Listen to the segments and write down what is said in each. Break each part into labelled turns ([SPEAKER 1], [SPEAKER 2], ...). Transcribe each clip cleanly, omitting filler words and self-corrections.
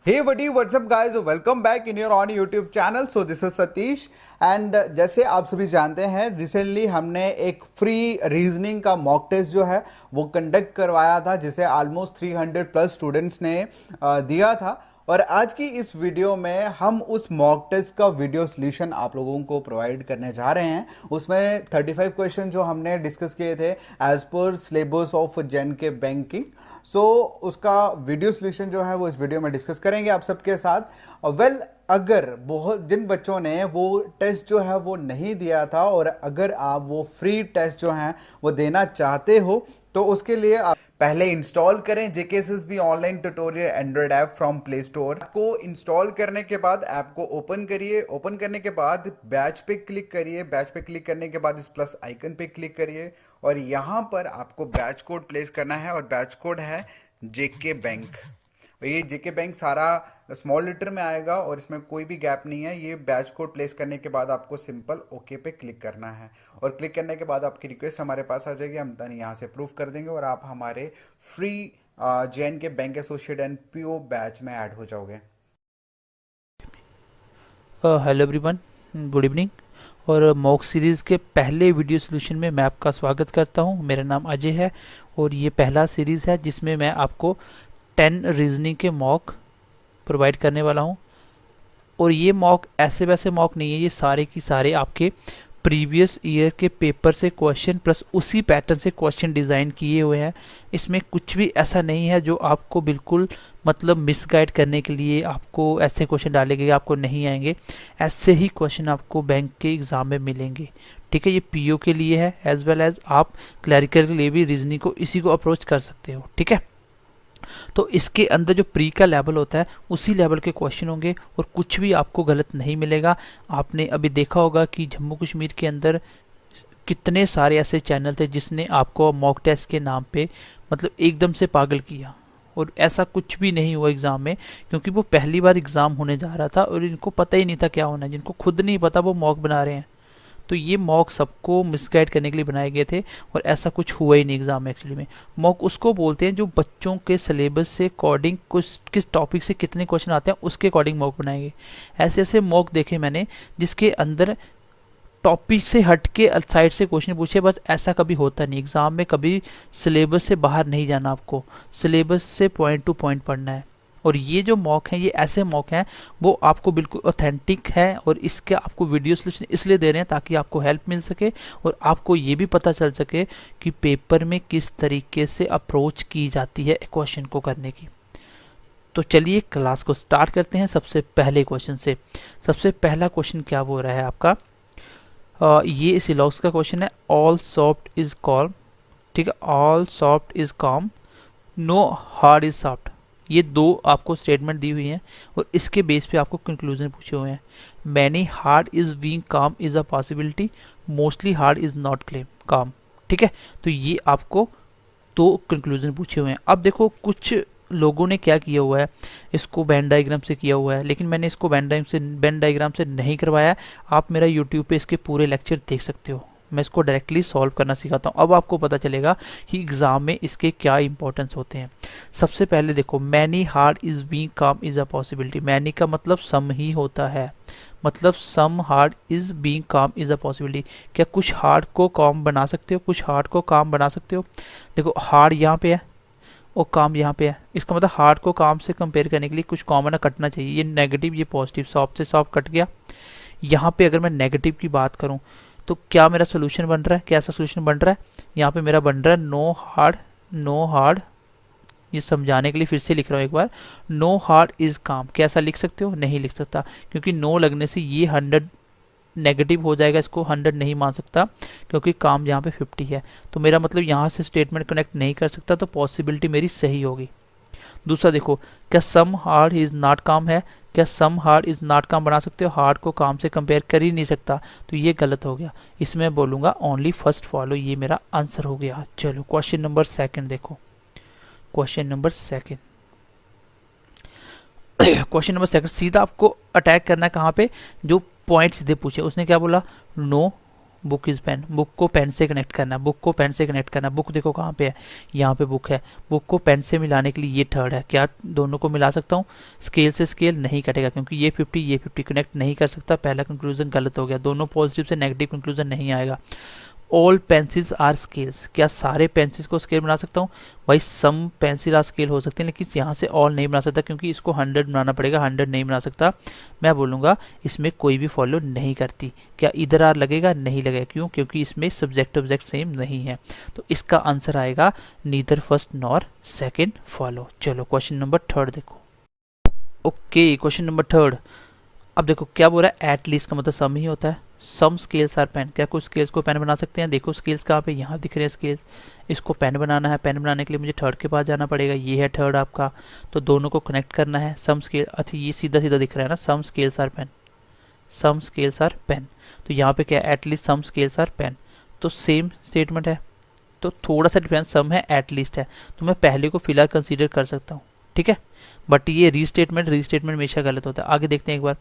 [SPEAKER 1] Hey buddy, what's up guys? Welcome back in your on YouTube channel. So this is Satish and जैसे आप सभी जानते हैं recently हमने एक फ्री रीजनिंग का मॉक टेस्ट जो है वो कंडक्ट करवाया था जिसे ऑलमोस्ट 300 प्लस स्टूडेंट्स ने दिया था। और आज की इस वीडियो में हम उस मॉक टेस्ट का वीडियो सोल्यूशन आप लोगों को प्रोवाइड करने जा रहे हैं। उसमें 35 क्वेश्चन जो हमने डिस्कस किए थे as per syllabus of JNK banking. उसका वीडियो सोल्यूशन जो है वो इस वीडियो में डिस्कस करेंगे आप सबके साथ। अगर बहुत जिन बच्चों ने वो टेस्ट जो है वो नहीं दिया था और अगर आप वो फ्री टेस्ट जो है वो देना चाहते हो तो उसके लिए आप पहले इंस्टॉल करें JKSSB online tutorial Android app from play store को। इंस्टॉल करने के बाद ऐप को ओपन करिए। ओपन करने के बाद बैच पे क्लिक करिए। बैच पे क्लिक करने के बाद इस प्लस आइकन पे क्लिक करिए और यहाँ पर आपको बैच कोड प्लेस करना है और बैच कोड है जेके बैंक। ये जेके बैंक सारा स्मॉल लेटर में आएगा और इसमें कोई भी गैप नहीं है। ये बैच कोड प्लेस करने के बाद आपको सिंपल ओके पे क्लिक करना है और क्लिक करने के बाद आपकी रिक्वेस्ट हमारे पास आ जाएगी। हम तन यहाँ से अप्रूव कर देंगे और आप हमारे free JNK bank associate and PO batch में ऐड हो जाओगे।
[SPEAKER 2] Hello everyone, good evening. और मॉक सीरीज़ के पहले वीडियो सोल्यूशन में मैं आपका स्वागत करता हूं। मेरा नाम अजय है और ये पहला सीरीज़ है जिसमें मैं आपको 10 रीजनिंग के मॉक प्रोवाइड करने वाला हूं। और ये मॉक ऐसे वैसे मॉक नहीं है, ये सारे की सारे आपके प्रीवियस ईयर के पेपर से क्वेश्चन प्लस उसी पैटर्न से क्वेश्चन डिज़ाइन किए हुए हैं। इसमें कुछ भी ऐसा नहीं है जो आपको बिल्कुल मतलब मिसगाइड करने के लिए आपको ऐसे क्वेश्चन डाले गए आपको नहीं आएंगे। ऐसे ही क्वेश्चन आपको बैंक के एग्जाम में मिलेंगे। ठीक है, ये पीओ के लिए है एज वेल एज आप क्लैरिकल के लिए भी रीजनिंग को इसी को अप्रोच कर सकते हो। ठीक है, तो इसके अंदर जो प्री का लेवल होता है उसी लेवल के क्वेश्चन होंगे और कुछ भी आपको गलत नहीं मिलेगा। आपने अभी देखा होगा कि जम्मू कश्मीर के अंदर कितने सारे ऐसे चैनल थे जिसने आपको मॉक टेस्ट के नाम पे मतलब एकदम से पागल किया और ऐसा कुछ भी नहीं हुआ एग्जाम में, क्योंकि वो पहली बार एग्जाम होने जा रहा था और इनको पता ही नहीं था क्या होना है। जिनको खुद नहीं पता वो मॉक बना रहे हैं। तो ये मॉक सबको मिसगाइड करने के लिए बनाए गए थे और ऐसा कुछ हुआ ही नहीं एग्जाम में। एक्चुअली में मॉक उसको बोलते हैं जो बच्चों के सिलेबस से अकॉर्डिंग कुछ किस टॉपिक से कितने क्वेश्चन आते हैं उसके अकॉर्डिंग मॉक बनाएंगे। ऐसे ऐसे मॉक देखे मैंने जिसके अंदर टॉपिक से हट के साइड से क्वेश्चन पूछे, बस ऐसा कभी होता नहीं। एग्जाम में कभी सिलेबस से बाहर नहीं जाना, आपको सिलेबस से पॉइंट टू पॉइंट पढ़ना है। और ये जो मॉक है ये ऐसे मॉक हैं वो आपको बिल्कुल ऑथेंटिक है और इसके आपको वीडियो सोल्यूशन इसलिए दे रहे हैं ताकि आपको हेल्प मिल सके और आपको ये भी पता चल सके कि पेपर में किस तरीके से अप्रोच की जाती है क्वेश्चन को करने की। तो चलिए क्लास को स्टार्ट करते हैं सबसे पहले क्वेश्चन से। सबसे पहला क्वेश्चन क्या बोल रहा है आपका, ये सिलॉक्स का क्वेश्चन है। All soft is calm. ठीक है, all soft is calm, no hard is soft. ये दो आपको स्टेटमेंट दी हुई हैं और इसके बेस पे आपको कंक्लूजन पूछे हुए हैं। मैनी हार्ड इज बीइंग काम is a possibility, mostly hard is not claim काम। ठीक है, तो ये आपको दो कंक्लूजन पूछे हुए हैं। अब देखो कुछ लोगों ने क्या किया हुआ है, इसको वेन डायग्राम से किया हुआ है, लेकिन मैंने इसको वेन डायग्राम से नहीं करवाया। आप मेरा यूट्यूब पे इसके पूरे लेक्चर देख सकते हो। मैं इसको डायरेक्टली सॉल्व करना सिखाता हूँ। अब आपको पता चलेगा कि एग्जाम में इसके क्या इंपॉर्टेंस होते हैं। सबसे पहले देखो, मैनी हार्ड इज बीइंग काम इज अ पॉसिबिलिटी। मैनी का मतलब सम ही होता है, मतलब सम हार्ड इज बीइंग काम इज अ पॉसिबिलिटी। क्या कुछ हार्ड को काम बना सकते हो, कुछ हार्ड को काम बना सकते हो। देखो हार्ड यहाँ पे है और काम यहाँ पे है, इसका मतलब हार्ड को काम से कंपेयर करने के लिए कुछ कॉमन कटना चाहिए। ये नेगेटिव ये पॉजिटिव, सॉफ्ट से सॉफ्ट कट गया। यहाँ पे अगर मैं नेगेटिव की बात करूं तो क्या मेरा सोल्यूशन बन रहा है, कैसा सोल्यूशन बन रहा है। यहाँ पे मेरा बन रहा है नो हार्ड, नो हार्ड। ये समझाने के लिए फिर से लिख रहा हूँ एक बार, नो हार्ड इज काम। कैसा लिख सकते हो, नहीं लिख सकता, क्योंकि नो लगने से ये 100 नेगेटिव हो जाएगा, इसको 100 नहीं मान सकता क्योंकि काम यहाँ पे 50 है। तो मेरा मतलब यहाँ से स्टेटमेंट कनेक्ट नहीं कर सकता, तो पॉसिबिलिटी मेरी सही होगी। दूसरा देखो, क्या सम हार्ड इज नॉट काम है, क्या सम हार्ड इज नॉट काम बना सकते हो। हार्ड को काम से कंपेयर कर ही नहीं सकता, तो ये गलत हो गया। इसमें बोलूंगा ओनली फर्स्ट फॉलो, ये मेरा आंसर हो गया। चलो क्वेश्चन नंबर सेकंड देखो। Question number second question number second सीधा आपको अटैक करना है कहाँ पे, जो पॉइंट सीधे पूछे। उसने क्या बोला, no book is pen, book को पेन से कनेक्ट करना, बुक को पेन से कनेक्ट करना। बुक देखो कहाँ पे है, यहाँ पे बुक है। बुक को पेन से मिलाने के लिए ये थर्ड है। क्या दोनों को मिला सकता हूँ? स्केल से स्केल नहीं कटेगा क्योंकि ये 50 कनेक्ट नहीं कर सकता। पहला कंक्लूजन गलत हो गया, दोनों पॉजिटिव से नेगेटिव कंक्लूजन नहीं आएगा। ऑल पेंसिल्स आर स्केल्स, क्या सारे पेंसिल्स को स्केल बना सकता हूँ? भाई सम पेंसिल आर स्केल हो सकते हैं, लेकिन यहाँ से ऑल नहीं बना सकता क्योंकि इसको 100 बनाना पड़ेगा, 100 नहीं बना सकता। मैं बोलूंगा इसमें कोई भी फॉलो नहीं करती। क्या इधर आर लगेगा? नहीं लगेगा। क्यों? क्योंकि इसमें सब्जेक्ट ऑब्जेक्ट सेम नहीं है। तो इसका आंसर आएगा neither first nor second follow. चलो क्वेश्चन नंबर थर्ड देखो। Okay, question number third. अब देखो क्या बोल रहा है, एट लीस्ट का मतलब सम ही होता है। सम स्केल्स आर पेन, क्या कुछ स्केल्स को पेन बना सकते हैं? देखो स्केल्स कहाँ पे, यहाँ दिख रहे हैं स्केल्स। इसको पेन बनाना है, पेन बनाने के लिए मुझे थर्ड के पास जाना पड़ेगा। ये है थर्ड आपका, तो दोनों को कनेक्ट करना है। सम स्केल, अच्छा ये सीधा सीधा दिख रहा है ना, some scales are pen, some scales are pen. तो यहाँ पे क्या है, at least some scales are pen, तो सेम स्टेटमेंट है। तो थोड़ा सा डिफरेंस सम है एटलीस्ट है, तो मैं पहले को फिलहाल कंसीडर कर सकता हूँ, ठीक है। बट ये रीस्टेटमेंट हमेशा गलत होता है। आगे देखते हैं एक बार,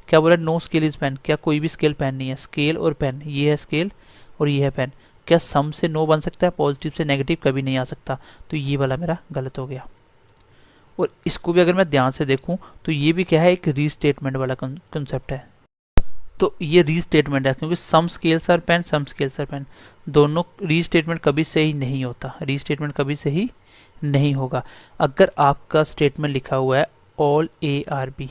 [SPEAKER 2] क्या बोला, नो स्केल इज पेन, क्या कोई भी स्केल पेन नहीं है। स्केल और पेन, ये है स्केल और ये है पेन। क्या सम से नो बन सकता है? पॉजिटिव से नेगेटिव कभी नहीं आ सकता, तो ये वाला मेरा गलत हो गया। और इसको भी अगर मैं ध्यान से देखूं तो ये भी क्या है, एक रीस्टेटमेंट वाला कंसेप्ट है। तो ये रीस्टेटमेंट है क्योंकि some scales are pen, some scales are pen, दोनों रीस्टेटमेंट कभी सही नहीं होता। रीस्टेटमेंट कभी सही नहीं होगा। अगर आपका स्टेटमेंट लिखा हुआ है ऑल ए आर बी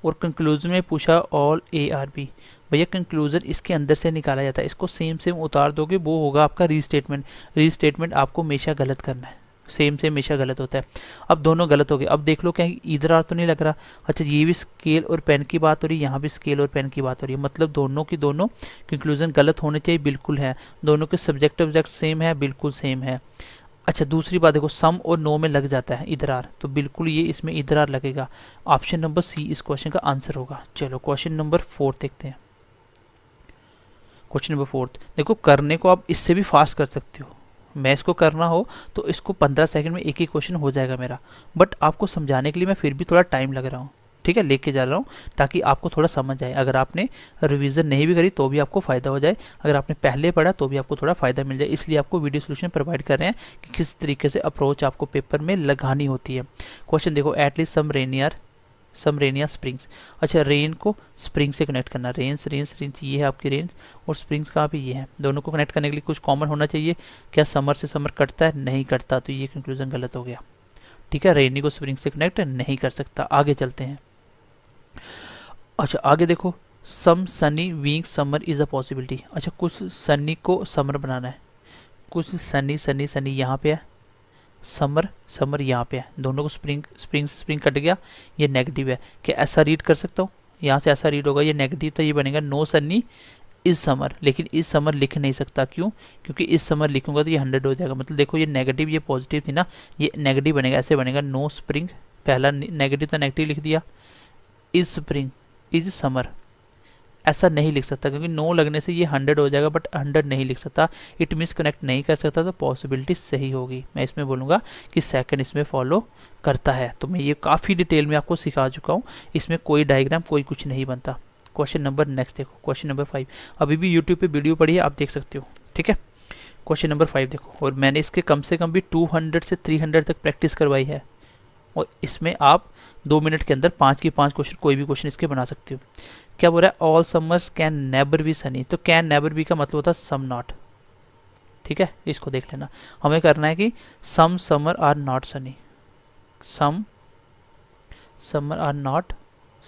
[SPEAKER 2] और कंक्लूजन में पूछा ऑल ए आर बी, भैया कंक्लूजन इसके अंदर से निकाला जाता है, इसको सेम सेम उतार दोगे, वो होगा आपका रीस्टेटमेंट। रीस्टेटमेंट आपको हमेशा गलत करना है, सेम सेम हमेशा गलत होता है। अब दोनों गलत हो गए। अब देख लो क्या इधर आर तो नहीं लग रहा। अच्छा ये भी स्केल और पेन की बात हो रही है, यहाँ भी स्केल और पेन की बात हो रही है, मतलब दोनों की दोनों कंक्लूजन गलत होने चाहिए, बिल्कुल है। दोनों के सब्जेक्ट ऑब्जेक्ट सेम है, बिल्कुल सेम है। अच्छा दूसरी बात देखो, सम और नो में लग जाता है इधर आर, तो बिल्कुल ये इसमें इधर आर लगेगा। ऑप्शन नंबर सी इस क्वेश्चन का आंसर होगा। चलो क्वेश्चन नंबर 4 देखते हैं। क्वेश्चन नंबर 4 देखो, करने को आप इससे भी फास्ट कर सकते हो। मैं इसको करना हो तो इसको 15 सेकंड में एक ही क्वेश्चन हो जाएगा मेरा, बट आपको समझाने के लिए मैं फिर भी थोड़ा टाइम लग रहा हूँ, ठीक है, लेके जा रहा हूँ ताकि आपको थोड़ा समझ आए। अगर आपने रिवीजन नहीं भी करी तो भी आपको फायदा हो जाए, अगर आपने पहले पढ़ा तो भी आपको थोड़ा फायदा मिल जाए, इसलिए आपको वीडियो सोल्यूशन प्रोवाइड कर रहे हैं कि किस तरीके से अप्रोच आपको पेपर में लगानी होती है। क्वेश्चन देखो, एटलीस्ट सम रेन या स्प्रिंग्स। अच्छा रेन को स्प्रिंग से कनेक्ट करना, रेन्स ये है आपकी रेन्स और स्प्रिंग्स कहाँ पे, ये है। दोनों को कनेक्ट करने के लिए कुछ कॉमन होना चाहिए। क्या समर से समर कटता है? नहीं कटता, तो ये कंक्लूजन गलत हो गया, ठीक है। रेनी को स्प्रिंग से कनेक्ट नहीं कर सकता। आगे चलते हैं। अच्छा आगे देखो, some sunny being summer is a possibility. अच्छा कुछ सनी को समर बनाना है, कुछ सनी यहाँ पे है, समर यहाँ पे है, दोनों को स्प्रिंग कट गया, ये नेगेटिव है। क्या ऐसा रीड कर सकता हूँ? यहाँ से ऐसा रीड होगा, ये नेगेटिव था, ये बनेगा नो सनी इस समर, लेकिन इस समर लिख नहीं सकता। क्यों? क्योंकि इस समर लिखूंगा तो ये 100 हो जाएगा। मतलब देखो ये नेगेटिव ये पॉजिटिव थी ना, ये नेगेटिव बनेगा, ऐसे बनेगा नो स्प्रिंग, पहला नेगेटिव था नेगेटिव लिख दिया, इज स्प्रिंग इज समर, ऐसा नहीं लिख सकता क्योंकि नो लगने से ये 100 हो जाएगा, बट 100 नहीं लिख सकता, इट मीन्स कनेक्ट नहीं कर सकता, तो पॉसिबिलिटी सही होगी। मैं इसमें बोलूंगा कि सेकंड इसमें फॉलो करता है। तो मैं ये काफी डिटेल में आपको सिखा चुका हूँ, इसमें कोई डायग्राम कोई कुछ नहीं बनता। क्वेश्चन नंबर नेक्स्ट देखो, क्वेश्चन नंबर 5। अभी भी यूट्यूब पे वीडियो पड़ी है, आप देख सकते हो, ठीक है। क्वेश्चन नंबर 5 देखो, और मैंने इसके कम से कम भी 200 से 300 तक प्रैक्टिस करवाई है, और इसमें आप 2 मिनट के अंदर 5 की 5 क्वेश्चन, कोई भी क्वेश्चन इसके बना सकते हो। क्या बोल रहा है, all summers can never be Sunny, तो कैन नेवर बी का मतलब होता है सम नॉट, ठीक है। इसको देख लेना, हमें करना है कि some summer are not sunny, some summer are not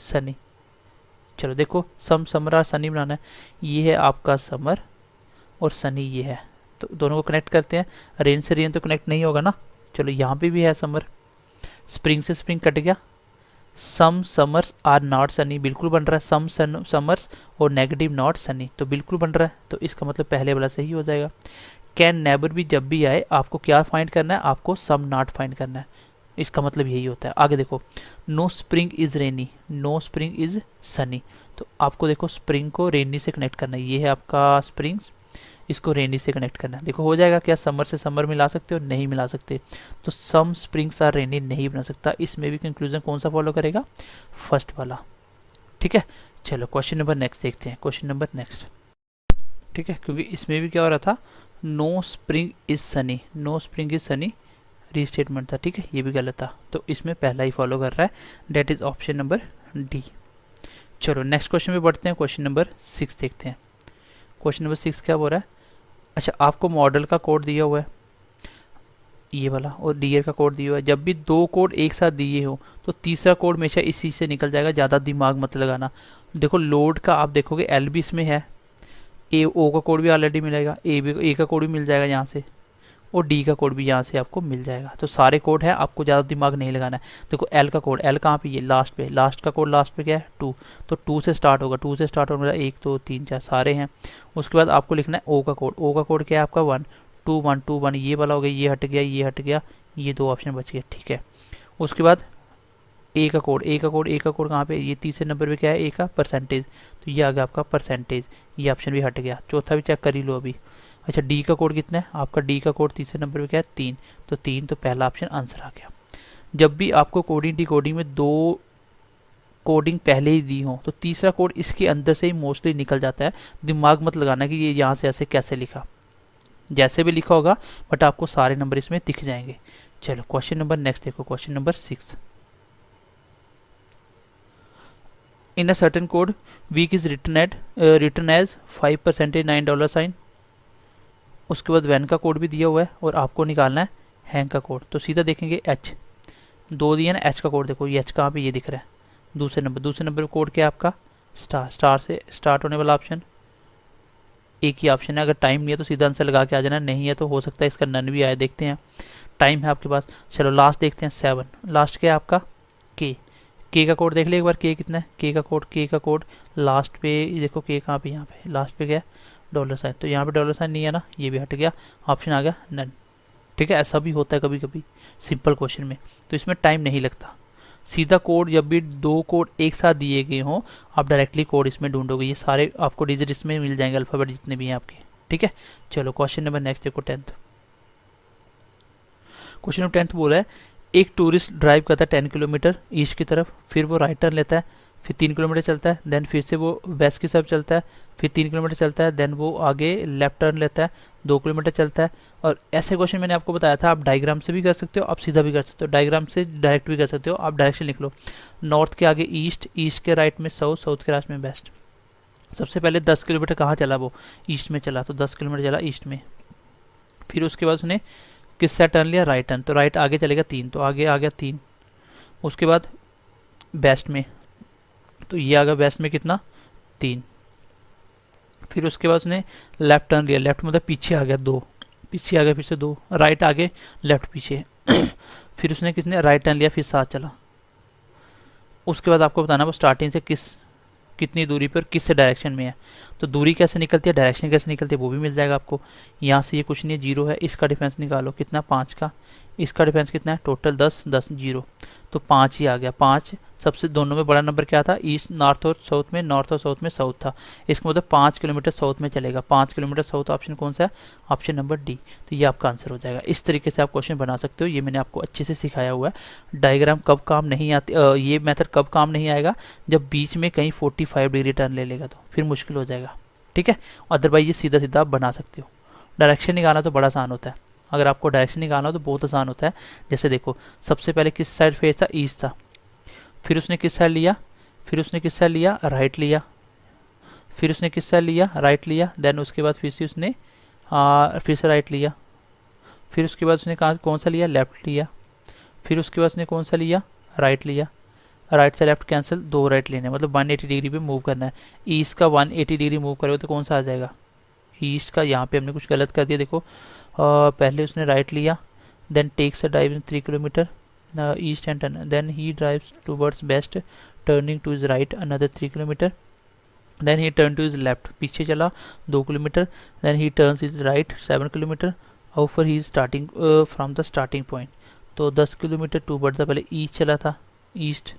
[SPEAKER 2] sunny. चलो देखो, सम समर आर सनी बनाना है, ये है आपका समर और सनी ये है, तो दोनों को कनेक्ट करते हैं। रेन से रेन तो कनेक्ट नहीं होगा ना, चलो यहाँ पे भी है समर, स्प्रिंग से स्प्रिंग कट गया, सम समर्स आर नॉट सनी बिल्कुल बन रहा है, सम समर्स और नेगेटिव नॉट सनी तो बिल्कुल बन रहा है, तो इसका मतलब पहले वाला सही हो जाएगा। कैन नेवर भी जब भी आए आपको क्या फाइंड करना है, आपको सम नॉट फाइंड करना है, इसका मतलब यही होता है। आगे देखो, no spring is rainy, no spring is sunny, तो आपको देखो स्प्रिंग को रेनी से कनेक्ट करना है, ये है आपका स्प्रिंग, इसको रेनी से कनेक्ट करना है। देखो हो जाएगा, क्या समर से समर मिला सकते हो? नहीं मिला सकते, तो सम स्प्रिंग्स आर रेनी नहीं बना सकता। इसमें भी कंक्लूजन कौन सा फॉलो करेगा? फर्स्ट वाला, ठीक है। चलो क्वेश्चन नंबर नेक्स्ट देखते हैं। क्वेश्चन नंबर नेक्स्ट, ठीक है, क्योंकि इसमें भी क्या हो रहा था, no spring is sunny, no spring is sunny restatement था। ठीक है, ये भी गलत था, तो इसमें पहला ही फॉलो कर रहा है, that is option number D. चलो नेक्स्ट क्वेश्चन में बढ़ते हैं, क्वेश्चन नंबर 6 देखते हैं। क्वेश्चन नंबर 6 क्या बोल रहा है, अच्छा आपको मॉडल का कोड दिया हुआ है ये वाला, और डीयर का कोड दिया हुआ है। जब भी दो कोड एक साथ दिए हो तो तीसरा कोड हमेशा इसी से निकल जाएगा, ज़्यादा दिमाग मत लगाना। देखो लोड का आप देखोगे एल भी इसमें है, ए ओ का कोड भी ऑलरेडी मिलेगा, ए का कोड भी मिल जाएगा यहाँ से, और डी का कोड भी यहाँ से आपको मिल जाएगा। तो सारे कोड है, आपको ज़्यादा दिमाग नहीं लगाना है। देखो एल का कोड, एल कहाँ पे, ये लास्ट पे, लास्ट का कोड लास्ट पे क्या है 2, तो 2 से स्टार्ट होगा, 2 से स्टार्ट होगा, 1 2 3 4 सारे हैं। उसके बाद आपको लिखना है ओ का कोड, ओ का कोड क्या है आपका 1 2 1 2 1, ये वाला हो गया, ये हट गया, ये हट गया, ये 2 ऑप्शन बच गए। ठीक है, उसके बाद ए का कोड, ए का कोड, ए का कोड कहाँ पे, ये तीसरे नंबर पे क्या है, ए का परसेंटेज, तो ये आ गया आपका परसेंटेज, ये ऑप्शन भी हट गया। चौथा भी चेक कर ही लो अभी। अच्छा डी का कोड कितना है आपका, डी का कोड तीसरे नंबर पे क्या है 3, तो 3, तो पहला ऑप्शन आंसर आ गया। जब भी आपको कोडिंग डिकोडिंग में दो कोडिंग पहले ही दी हो तो तीसरा कोड इसके अंदर से ही मोस्टली निकल जाता है। दिमाग मत लगाना कि ये यहाँ से ऐसे कैसे लिखा, जैसे भी लिखा होगा बट आपको सारे नंबर इसमें दिख जाएंगे। चलो क्वेश्चन नंबर नेक्स्ट देखो, question number 6। In a certain code week is return as 5% $9 sign. उसके बाद वैन का कोड भी दिया हुआ है और आपको निकालना है हैंग का कोड। तो सीधा देखेंगे एच, 2 दिया ना, एच का कोड देखो, ये एच कहाँ पे, ये दिख रहा है दूसरे नंबर पे कोड क्या है आपका स्टार, स्टार से स्टार्ट होने वाला ऑप्शन एक ही ऑप्शन है। अगर टाइम नहीं है तो सीधा आंसर लगा के आ जाना, नहीं है तो हो सकता है इसका नन भी आए, देखते हैं टाइम है आपके पास। चलो लास्ट देखते हैं 7, लास्ट क्या है आपका के का कोड देख ले एक बार, के कितना है, के का कोड लास्ट पे देखो, के कहाँ पे, यहाँ पे लास्ट पे क्या है $साइन, तो यहाँ पे $साइन नहीं है ना, ये भी हट गया, ऑप्शन आ गया नन। ठीक है, ऐसा भी होता है कभी कभी सिंपल क्वेश्चन में, तो इसमें टाइम नहीं लगता। सीधा कोड, जब भी दो कोड एक साथ दिए गए हों आप डायरेक्टली कोड इसमें ढूंढोगे, ये सारे आपको डिजिट इसमें मिल जाएंगे, अल्फाबेट जितने भी हैं आपके। ठीक है, चलो क्वेश्चन नंबर नेक्स्ट देखो 10th। क्वेश्चन नंबर 10th बोला है एक टूरिस्ट ड्राइव करता है 10 किलोमीटर ईस्ट की तरफ, फिर वो राइट टर्न लेता है, फिर 3 किलोमीटर चलता है, देन फिर से वो वेस्ट की तरफ चलता है, फिर 3 किलोमीटर चलता है, देन वो आगे लेफ्ट टर्न लेता है, 2 किलोमीटर चलता है। और ऐसे क्वेश्चन मैंने आपको बताया था, आप डायग्राम से भी कर सकते हो, आप सीधा भी कर सकते हो, डायग्राम से डायरेक्ट भी कर सकते हो। आप डायरेक्शन लिख लो, नॉर्थ के आगे ईस्ट, ईस्ट के राइट में साउथ, साउथ के राइट में वेस्ट। सबसे पहले 10 किलोमीटर कहाँ चला, वो ईस्ट में चला, तो 10 किलोमीटर चला ईस्ट में। फिर उसके बाद उसने किस साइड टर्न लिया, राइट टर्न, तो राइट आगे चलेगा 3, तो आगे आ गया 3। उसके बाद वेस्ट में, तो ये आ गया वेस्ट में कितना 3। फिर उसके बाद उसने लेफ्ट टर्न लिया, लेफ्ट मतलब पीछे आ गया 2, पीछे आ गया फिर से 2, राइट आगे लेफ्ट पीछे फिर उसने किसने राइट टर्न लिया, फिर 7 चला। उसके बाद आपको बताना वो स्टार्टिंग से कितनी दूरी पर किस डायरेक्शन में है, तो दूरी कैसे निकलती है, डायरेक्शन कैसे निकलती है वो भी मिल जाएगा आपको। यहाँ से ये कुछ नहीं है, 0 है, इसका डिफरेंस निकालो कितना 5 का, इसका डिफरेंस कितना है टोटल 10 10 0, तो 5 ही आ गया। 5 सबसे दोनों में बड़ा नंबर क्या था, ईस्ट नॉर्थ और साउथ में, नॉर्थ और साउथ में साउथ था, इसका मतलब 5 किलोमीटर साउथ में चलेगा। 5 किलोमीटर साउथ ऑप्शन कौन सा है, ऑप्शन नंबर डी, तो ये आपका आंसर हो जाएगा। इस तरीके से आप क्वेश्चन बना सकते हो, ये मैंने आपको अच्छे से सिखाया हुआ है। डायग्राम कब काम नहीं आती, ये मेथड कब काम नहीं आएगा, जब बीच में कहीं 45 डिग्री टर्न ले लेगा तो फिर मुश्किल हो जाएगा। ठीक है, अदरवाइज ये सीधा सीधा आप बना सकते हो। डायरेक्शन निकालना तो बड़ा आसान होता है, अगर आपको डायरेक्शन निकालना हो तो बहुत आसान होता है। जैसे देखो सबसे पहले किस साइड फेस था, ईस्ट था, फिर उसने किस साइड लिया, फिर उसने किस साइड लिया, राइट लिया, फिर उसने किस साइड लिया, राइट लिया, देन उसके बाद फिर से उसने फिर से राइट लिया, फिर उसके बाद उसने कौन सा लिया, लेफ्ट लिया, फिर उसके बाद उसने कौन सा लिया, राइट लिया, राइट से लेफ्ट कैंसिल, 2 राइट लेने, मतलब 180 डिग्री पे मूव करना है। ईस्ट का 180 डिग्री मूव करोगे तो कौन सा आ जाएगा, ईस्ट का। यहाँ पे हमने कुछ गलत कर दिया, देखो पहले उसने राइट लिया, then takes a drive in 3 kilometre east and turn, then he drives towards west turning to his right another 3 kilometre, then he turn to his left, पीछे चला 2 kilometre, then he turns his right 7 kilometre, how he starting from the starting point, तो 10 kilometre towards, पहले east चला था, east.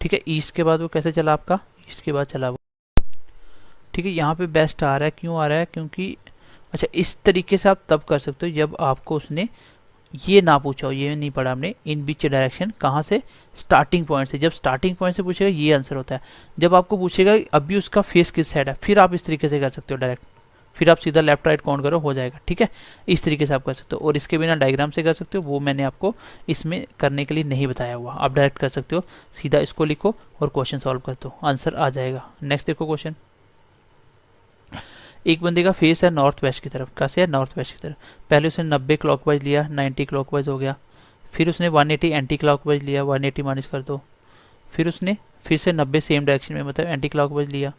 [SPEAKER 2] ठीक है, east के बाद वो कैसे चला आपका, ईस्ट के बाद चला वो। ठीक है, यहाँ पे बेस्ट आ रहा है, क्यों आ रहा है, क्योंकि अच्छा इस तरीके से आप तब कर सकते हो जब आपको उसने ये ना पूछा हो, ये नहीं पढ़ा हमने, इन बीच डायरेक्शन कहाँ से, स्टार्टिंग पॉइंट से। जब स्टार्टिंग पॉइंट से पूछेगा ये आंसर होता है। जब आपको पूछेगा अभी उसका फेस किस साइड है, फिर आप इस तरीके से कर सकते हो डायरेक्ट, फिर आप सीधा लेफ्ट राइट काउंट करो, हो जाएगा। ठीक है, इस तरीके से आप कर सकते हो। और इसके बिना डायग्राम से कर सकते हो, वो मैंने आपको इसमें करने के लिए नहीं बताया हुआ। आप डायरेक्ट कर सकते हो, सीधा इसको लिखो और क्वेश्चन सॉल्व कर दो, आंसर आ जाएगा। नेक्स्ट देखो क्वेश्चन। एक बंदे का फेस है नॉर्थ वेस्ट की तरफ, कैसे है, नॉर्थ वेस्ट की तरफ। पहले उसने 90 क्लॉकवाइज लिया, 90 क्लॉकवाइज हो गया। फिर उसने 180 एंटी क्लॉकवाइज लिया, 180 माइनस कर दो। फिर उसने फिर से 90 सेम डायरेक्शन में मतलब एंटी क्लॉकवाइज लिया।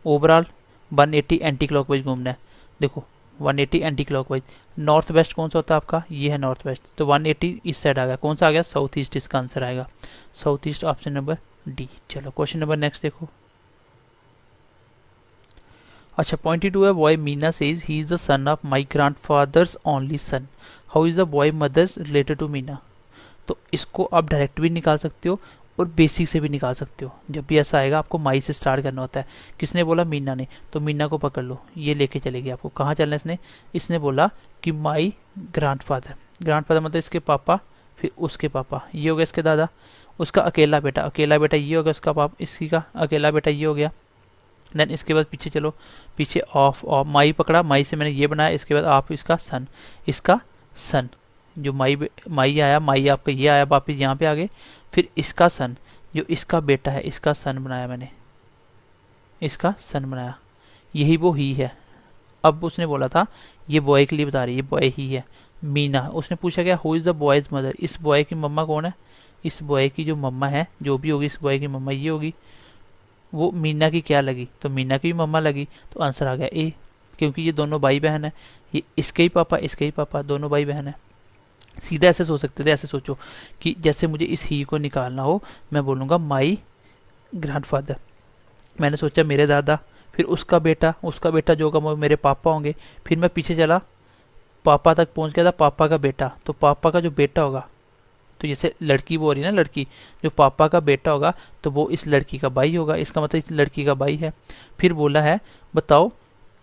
[SPEAKER 2] ओवरऑल 180 एंटी क्लॉकवाइज घूमना है। देखो 180 एंटी क्लॉकवाइज, नॉर्थ वेस्ट कौन सा होता है आपका, ये है नॉर्थ वेस्ट, तो 180 इस साइड आ गया, कौन सा आ गया, साउथ ईस्ट, इसका आंसर आएगा south east, option number D. चलो क्वेश्चन नंबर नेक्स्ट देखो। अच्छा, पॉइंट 2 है, boy Meena says he is the son of my grandfather's only son, how is the boy mother's related to Meena. तो इसको आप direct भी निकाल सकते हो और बेसिक से भी निकाल सकते हो। जब भी ऐसा आएगा आपको माई से स्टार्ट करना होता है। किसने बोला, मीना ने, तो मीना को पकड़ लो, ये लेके चलेगी आपको। कहाँ चलना है इसने, इसने बोला कि माई ग्रैंडफादर, ग्रैंडफादर मतलब इसके पापा, फिर उसके पापा, ये हो गया इसके दादा, उसका अकेला बेटा, अकेला बेटा ये हो गया उसका पाप, इसी का अकेला बेटा ये हो गया। देन इसके बाद पीछे चलो, पीछे ऑफ ऑफ माई पकड़ा, माई से मैंने ये बनाया, इसके बाद आप इसका सन, इसका सन, जो माई माई आया, माई आपका ये आया वापिस यहाँ पे आ गए। फिर इसका सन, जो इसका बेटा है, इसका सन बनाया मैंने, इसका सन बनाया, यही वो ही है। अब उसने बोला था ये बॉय के लिए बता रही है, बॉय ही है मीना। उसने पूछा क्या, who is the boys mother, इस बॉय की मम्मा कौन है, इस बॉय की जो मम्मा है, जो भी होगी इस बॉय की मम्मा ये होगी, वो मीना की क्या लगी, तो मीना की भी मम्मा लगी, तो आंसर आ गया ए, क्योंकि ये दोनों भाई बहन है, ये इसके ही पापा, इसके ही पापा, दोनों भाई बहन है। सीधा ऐसे सोच सकते थे, ऐसे सोचो कि जैसे मुझे इस ही को निकालना हो, मैं बोलूंगा माई ग्रैंडफादर, मैंने सोचा मेरे दादा, फिर उसका बेटा जो होगा वो मेरे पापा होंगे, फिर मैं पीछे चला, पापा तक पहुंच गया था, पापा का बेटा, तो पापा का जो बेटा होगा, तो जैसे लड़की वो हो रही है ना, लड़की, जो पापा का बेटा होगा तो वो इस लड़की का भाई होगा, इसका मतलब इस लड़की का भाई है। फिर बोला है बताओ,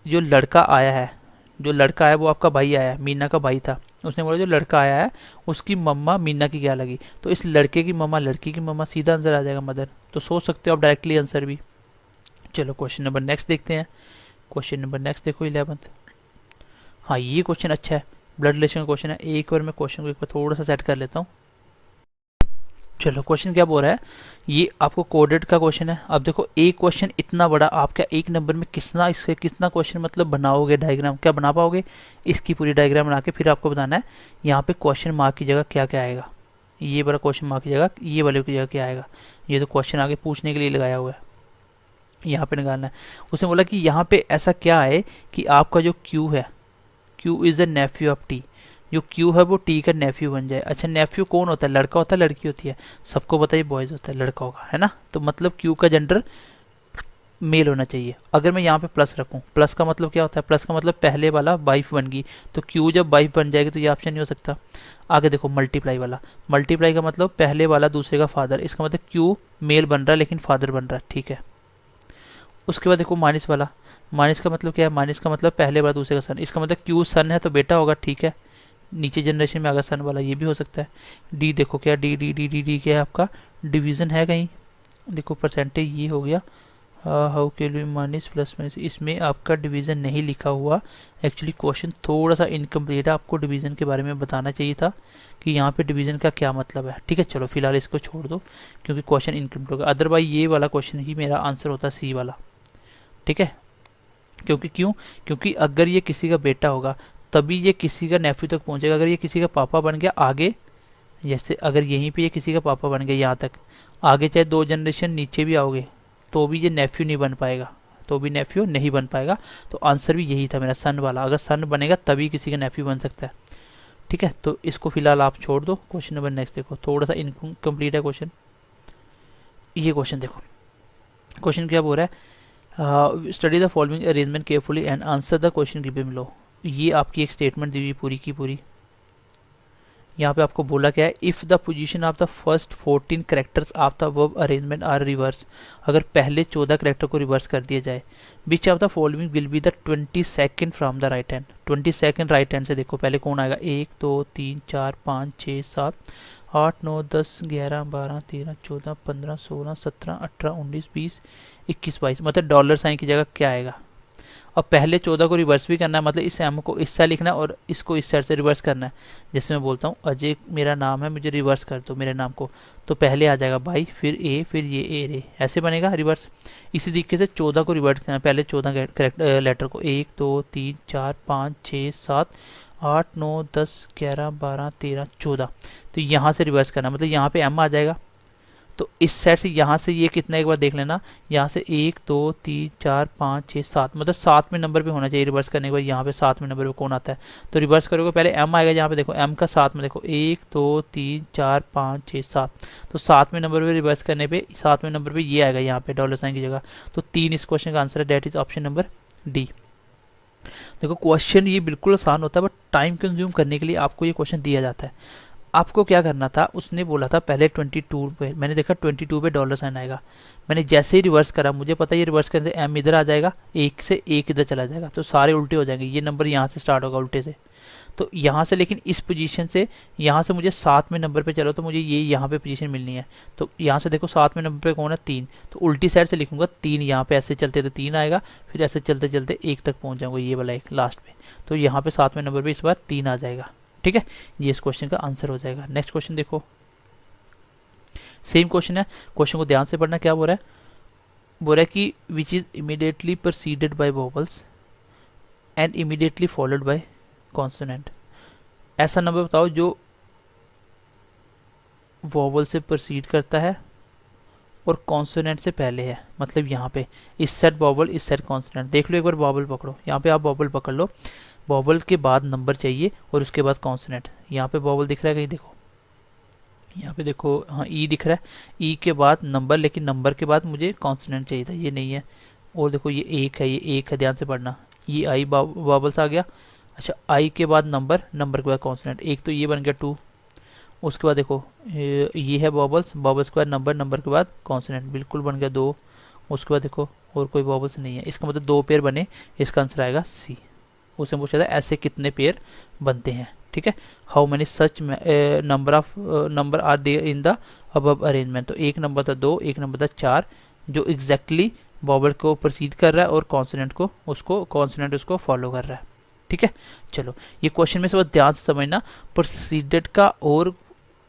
[SPEAKER 2] जो लड़का आया है, जो लड़का आया वो आपका भाई आया है, मीना का भाई था, उसने बोला जो लड़का आया है उसकी मम्मा मीना की क्या लगी, तो इस लड़के की मम्मा लड़की की मम्मा, सीधा आंसर आ जाएगा मदर। तो सोच सकते हो आप डायरेक्टली आंसर भी। चलो क्वेश्चन नंबर नेक्स्ट देखते हैं। क्वेश्चन नंबर नेक्स्ट देखो 11th। हाँ ये क्वेश्चन अच्छा है, ब्लड रिलेशन का क्वेश्चन है। एक बार मैं क्वेश्चन को एक बार थोड़ा सा सेट कर लेता हूँ। चलो क्वेश्चन क्या बोल रहा है, ये आपको कोडेड का क्वेश्चन है। अब देखो एक क्वेश्चन इतना बड़ा, आप क्या एक नंबर में कितना इससे कितना क्वेश्चन मतलब बनाओगे, डायग्राम क्या बना पाओगे, इसकी पूरी डायग्राम बना के फिर आपको बताना है यहाँ पे क्वेश्चन मार्क की जगह क्या क्या आएगा, ये वाला क्वेश्चन मार्क की जगह ये वाले की जगह क्या आएगा। ये तो क्वेश्चन आगे पूछने के लिए लगाया हुआ है, यहाँ पे निकालना है। उसने बोला कि यहाँ पे ऐसा क्या है कि आपका जो क्यू है, Q is the Neiphiu of T, जो क्यू है वो टी का नेफ्यू बन जाए। अच्छा नेफ्यू कौन होता है, लड़का होता है लड़की होती है, सबको पता है बॉयज होता है, लड़का होगा है ना, तो मतलब क्यू का जेंडर मेल होना चाहिए। अगर मैं यहाँ पे प्लस रखूँ, प्लस का मतलब क्या होता है, प्लस का मतलब पहले वाला वाइफ बन गई, तो क्यू जब वाइफ बन जाएगी तो ये ऑप्शन नहीं हो सकता। आगे देखो मल्टीप्लाई वाला, मल्टीप्लाई का मतलब पहले वाला दूसरे का फादर, इसका मतलब क्यू मेल बन रहा है लेकिन फादर बन रहा है, ठीक है। उसके बाद देखो माइनस वाला, माइनस का मतलब क्या है, माइनस का मतलब पहले वाला दूसरे का सन, इसका मतलब क्यू सन है तो बेटा होगा, ठीक है। नीचे जनरेशन में आगा सन वाला, ये भी हो सकता है। डी देखो क्या, D D D D D क्या है आपका, डिवीजन है कहीं, देखो परसेंटेज ये हो गया, how can be minus plus minus, इसमें आपका डिवीजन नहीं लिखा हुआ। एक्चुअली क्वेश्चन थोड़ा सा इनकम्प्लीट है, आपको डिवीजन के बारे में बताना चाहिए था कि यहाँ पे डिवीजन का क्या मतलब है, ठीक है। चलो फिलहाल इसको छोड़ दो क्योंकि क्वेश्चन इनकम्प्लीट होगा, अदरवाइज ये वाला क्वेश्चन ही मेरा आंसर होता सी वाला, ठीक है। क्योंकि अगर ये किसी का बेटा होगा तभी ये किसी का नेफ्यू तक पहुंचेगा। अगर ये किसी का पापा बन गया आगे, जैसे अगर यहीं पे ये किसी का पापा बन गया यहाँ तक, आगे चाहे 2 जनरेशन नीचे भी आओगे तो भी ये नेफ्यू नहीं बन पाएगा, तो भी नेफ्यू नहीं बन पाएगा। तो आंसर भी यही था मेरा, सन वाला। अगर सन बनेगा तभी किसी का नेफ्यू बन सकता है, ठीक है। तो इसको फिलहाल आप छोड़ दो। क्वेश्चन नंबर नेक्स्ट देखो, थोड़ा सा इनकम्प्लीट है क्वेश्चन। ये क्वेश्चन देखो, क्वेश्चन क्या बोल रहा है, study the following arrangement carefully and answer the question given below. ये आपकी एक स्टेटमेंट दी हुई पूरी की पूरी। यहाँ पे आपको बोला क्या है, if the position of the first 14 characters of the verb arrangement are reverse, अगर पहले 14 करेक्टर को रिवर्स कर दिया जाए, which of the following will be the 22nd from the right hand. 22nd right hand से देखो पहले कौन आएगा, 1 2 3 4 5 6 7 8 9 10 11 12 13 14 15 16 17 18 19 20 21 22, मतलब डॉलर साइन की जगह क्या आएगा, अब पहले 14 को रिवर्स भी करना है, मतलब इस m को इस साइड लिखना है और इसको इस साइड से रिवर्स करना है। जैसे मैं बोलता हूँ अजय मेरा नाम है, मुझे रिवर्स कर दो मेरे नाम को, तो पहले आ जाएगा बाई, फिर ए, फिर ये ए रे, ऐसे बनेगा रिवर्स। इसी तरीके से 14 को रिवर्स करना है, पहले 14 करेक्ट लेटर को 1 2 3 4 5 6 7 8 9 10 11 12 13 14, तो यहाँ से रिवर्स करना, मतलब यहाँ पे m आ जाएगा। तो इस साइड से यहाँ से ये कितना, एक बार देख लेना, यहाँ से 1 2 3 4 5 6 7, मतलब 7वें नंबर पे होना चाहिए रिवर्स करने के बाद। यहाँ पे 7वें नंबर पे कौन आता है, तो रिवर्स करोगे पहले m आएगा, यहाँ पे देखो m का 7 में देखो 1 2 3 4 5 6 7, तो 7वें नंबर पे रिवर्स करने पे 7वें नंबर पे ये आएगा यहाँ पे डॉलर साइन की जगह। तो 3 इस क्वेश्चन का आंसर है, that is option number D. देखो क्वेश्चन ये बिल्कुल आसान होता है, बट टाइम कंज्यूम करने के लिए आपको ये क्वेश्चन दिया जाता है। आपको क्या करना था, उसने बोला था पहले 22 पे, मैंने देखा 22 पे डॉलर साइन आएगा, मैंने जैसे ही रिवर्स करा, मुझे पता है ये रिवर्स करने से m इधर आ जाएगा, एक से एक इधर चला जाएगा, तो सारे उल्टे हो जाएंगे, ये नंबर यहाँ से स्टार्ट होगा उल्टे से। तो यहाँ से, लेकिन इस पोजीशन से यहाँ से मुझे 7वें नंबर पे चलो, तो मुझे ये यहाँ पे पोजीशन मिलनी है। तो यहाँ से देखो 7वें नंबर पे कौन है, 3, तो उल्टी साइड से लिखूंगा 3, यहाँ पे ऐसे चलते तो 3 आएगा, फिर ऐसे चलते चलते 1 तक पहुंच जाऊंगा, ये वाला एक लास्ट पे, तो यहाँ पे 7वें नंबर पे इस बार 3 आ जाएगा। ठीक है, ये इस क्वेश्चन का आंसर हो जाएगा। नेक्स्ट क्वेश्चन देखो, सेम क्वेश्चन है, क्वेश्चन को ध्यान से पढ़ना। क्या बोल रहा है, बोल रहा है कि which is immediately proceeded by vowels and immediately followed by consonant. ऐसा नंबर बताओ जो वोवल से प्रोसीड करता है और कॉन्सोनेंट से पहले है, मतलब यहाँ पे इस सेट वोवल इस सेट कॉन्सोनेंट। देख लो एक बार वोवल पकड़ो, यहाँ पे आप वोवल पकड़ लो, वोवल के बाद नंबर चाहिए और उसके बाद कॉन्सोनेंट। यहाँ पे वोवल दिख रहा है कहीं, देखो यहाँ पे देखो, हाँ ई दिख रहा है, ई के बाद नंबर, लेकिन नंबर के बाद मुझे कॉन्सोनेंट चाहिए था, ये नहीं है। और देखो ये एक है, ये एक है, ध्यान से पढ़ना, ये आई वोवल्स आ गया। अच्छा, आई के बाद नंबर, नंबर के बाद कॉन्सोनेंट, एक तो ये बन गया 2, उसके बाद देखो ये है वोवल्स, वोवल्स के बाद नंबर, नंबर के बाद कॉन्सोनेंट, बिल्कुल बन गया 2। उसके बाद देखो और कोई वोवल्स नहीं है, इसका मतलब 2 पेयर बने, इसका आंसर आएगा सी। उसने पूछा था ऐसे कितने पेयर बनते हैं। ठीक है, how many such number are there in the above arrangement. तो एक नंबर था 2, एक नंबर था 4, जो एग्जैक्टली वोवल को प्रोसीड कर रहा है और कॉन्सोनेंट को उसको फॉलो कर रहा है। ठीक है, चलो ये क्वेश्चन में से बस ध्यान से समझना, प्रोसीडेड का और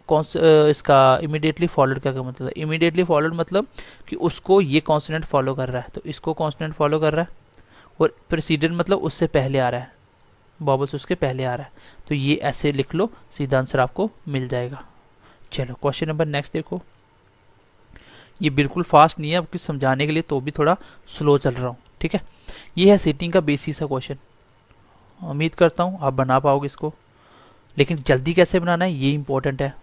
[SPEAKER 2] इसका इमीडिएटली फॉलोड का क्या मतलब है। इमीडिएटली फॉलोड मतलब कि उसको ये कॉन्सोनेंट फॉलो कर रहा है, तो इसको कॉन्सोनेंट फॉलो कर रहा है, और प्रेसिडेंट मतलब उससे पहले आ रहा है, वोवल्स उसके पहले आ रहा है, तो ये ऐसे लिख लो, सीधा आंसर आपको मिल जाएगा। चलो क्वेश्चन नंबर नेक्स्ट देखो, ये बिल्कुल फास्ट नहीं है, आपको समझाने के लिए तो भी थोड़ा स्लो चल रहा हूँ। ठीक है, ये है सीटिंग का बेसिक सा क्वेश्चन, उम्मीद करता हूँ आप बना पाओगे इसको, लेकिन जल्दी कैसे बनाना है ये इंपॉर्टेंट है।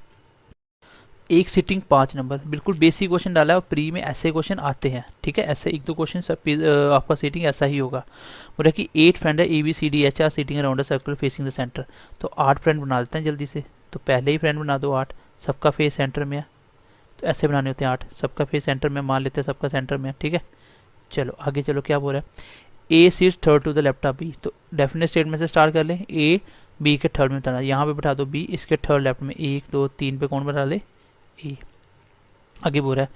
[SPEAKER 2] एक सीटिंग 5 नंबर, बिल्कुल बेसिक क्वेश्चन डाला है और प्री में ऐसे क्वेश्चन आते हैं। ठीक है, ऐसे 1-2 क्वेश्चन आपका सीटिंग ऐसा ही होगा। बोला कि 8 फ्रेंड है, ABCDH are sitting around a circle facing the centre. तो 8 फ्रेंड बना लेते हैं जल्दी से, तो पहले ही फ्रेंड बना दो 8, सबका फेस सेंटर में है, तो ऐसे बनाने होते हैं 8, सबका फेस सेंटर में, मान लेते हैं सबका सेंटर में। ठीक है, चलो आगे चलो, क्या बोल रहा है, A seats third to the left of B। तो डेफिनेट स्टेटमेंट से स्टार्ट कर लें, A B के थर्ड में बताना, यहाँ पे बैठा दो B इसके थर्ड लेफ्ट में, 1 2 3 पे कौन बैठा ले, ए। आगे बोल रहा है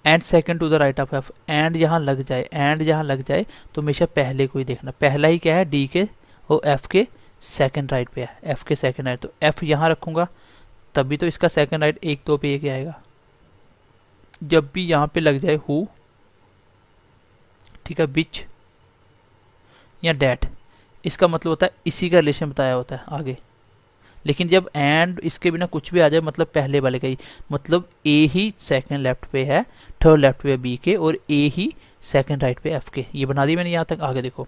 [SPEAKER 2] and second to the right of F. And जहां लग जाए तो हमेशा पहले को ही देखना, पहला ही क्या है डी के और एफ के सेकंड राइट पे है, एफ के सेकंड राइट, तो एफ यहां रखूंगा तभी तो इसका सेकंड राइट 1 2 पे एक आएगा। जब भी यहां पे लग जाए हु, ठीक है, विच या डेट, इसका मतलब होता है इसी का रिलेशन बताया होता है आगे। लेकिन जब एंड इसके बिना कुछ भी आ जाए मतलब पहले वाले का ही, मतलब ए ही सेकंड लेफ्ट पे है, थर्ड लेफ्ट पे बी के, और ए ही सेकंड राइट पे एफ के, ये बना दी मैंने यहाँ तक। आगे देखो,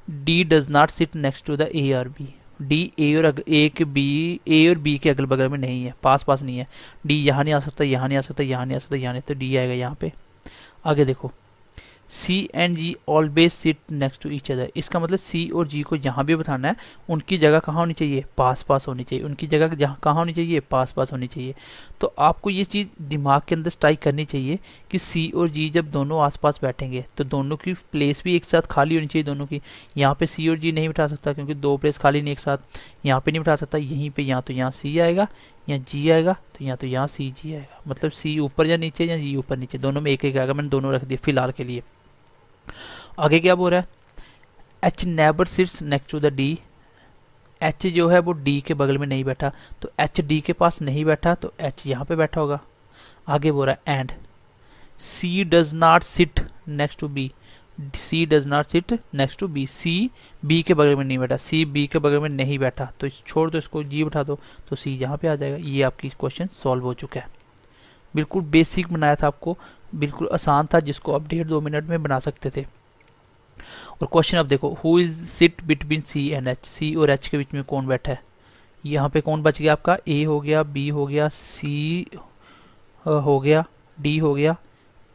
[SPEAKER 2] D does not sit next to the A और बी। डी ए और बी के अगल बगल में नहीं है, पास पास नहीं है, डी यहाँ नहीं आ सकता, यहाँ नहीं आ सकता, यहाँ नहीं आ सकता, यहाँ नहीं, तो डी आएगा यहाँ पे। आगे देखो, C and G always sit next to each other. इसका मतलब सी और जी को यहाँ भी बताना है, उनकी जगह कहाँ होनी चाहिए, पास पास होनी चाहिए, उनकी जगह जहाँ कहाँ होनी चाहिए, पास पास होनी चाहिए। तो आपको ये चीज़ दिमाग के अंदर स्ट्राइक करनी चाहिए कि सी और जी जब दोनों आसपास बैठेंगे तो दोनों की प्लेस भी एक साथ खाली होनी चाहिए दोनों की। यहाँ पे सी और जी नहीं बिठा सकता क्योंकि 2 प्लेस खाली नहीं एक साथ, यहाँ पे नहीं बिठा सकता, यहीं पे या तो यहाँ सी आएगा या जी आएगा, तो या तो यहाँ सी जी आएगा, मतलब सी ऊपर या नीचे या जी ऊपर नीचे, दोनों में एक एक आएगा। मैंने दोनों रख दिए फिलहाल के लिए। आगे क्या बोल रहा है, H never sits next to the D, H जो है वो डी के बगल में नहीं बैठा, तो एच डी के पास नहीं बैठा तो एच यहाँ पे बैठा होगा। आगे बोल रहा है and C does not sit next to B, C does not sit next to B, C B के बगल में नहीं बैठा, सी बी के बगल में नहीं बैठा, तो छोड़ दो इसको, जी बैठा दो तो सी यहाँ पे आ जाएगा। ये आपकी क्वेश्चन सॉल्व हो चुका है। बिल्कुल बेसिक बनाया था आपको, बिल्कुल आसान था, जिसको आप 1.5-2 मिनट में बना सकते थे। और क्वेश्चन अब देखो, who is sit between C and H, C और एच के बीच में कौन बैठा है। यहाँ पे कौन बच गया आपका, ए हो गया, बी हो गया, सी हो गया, डी हो गया,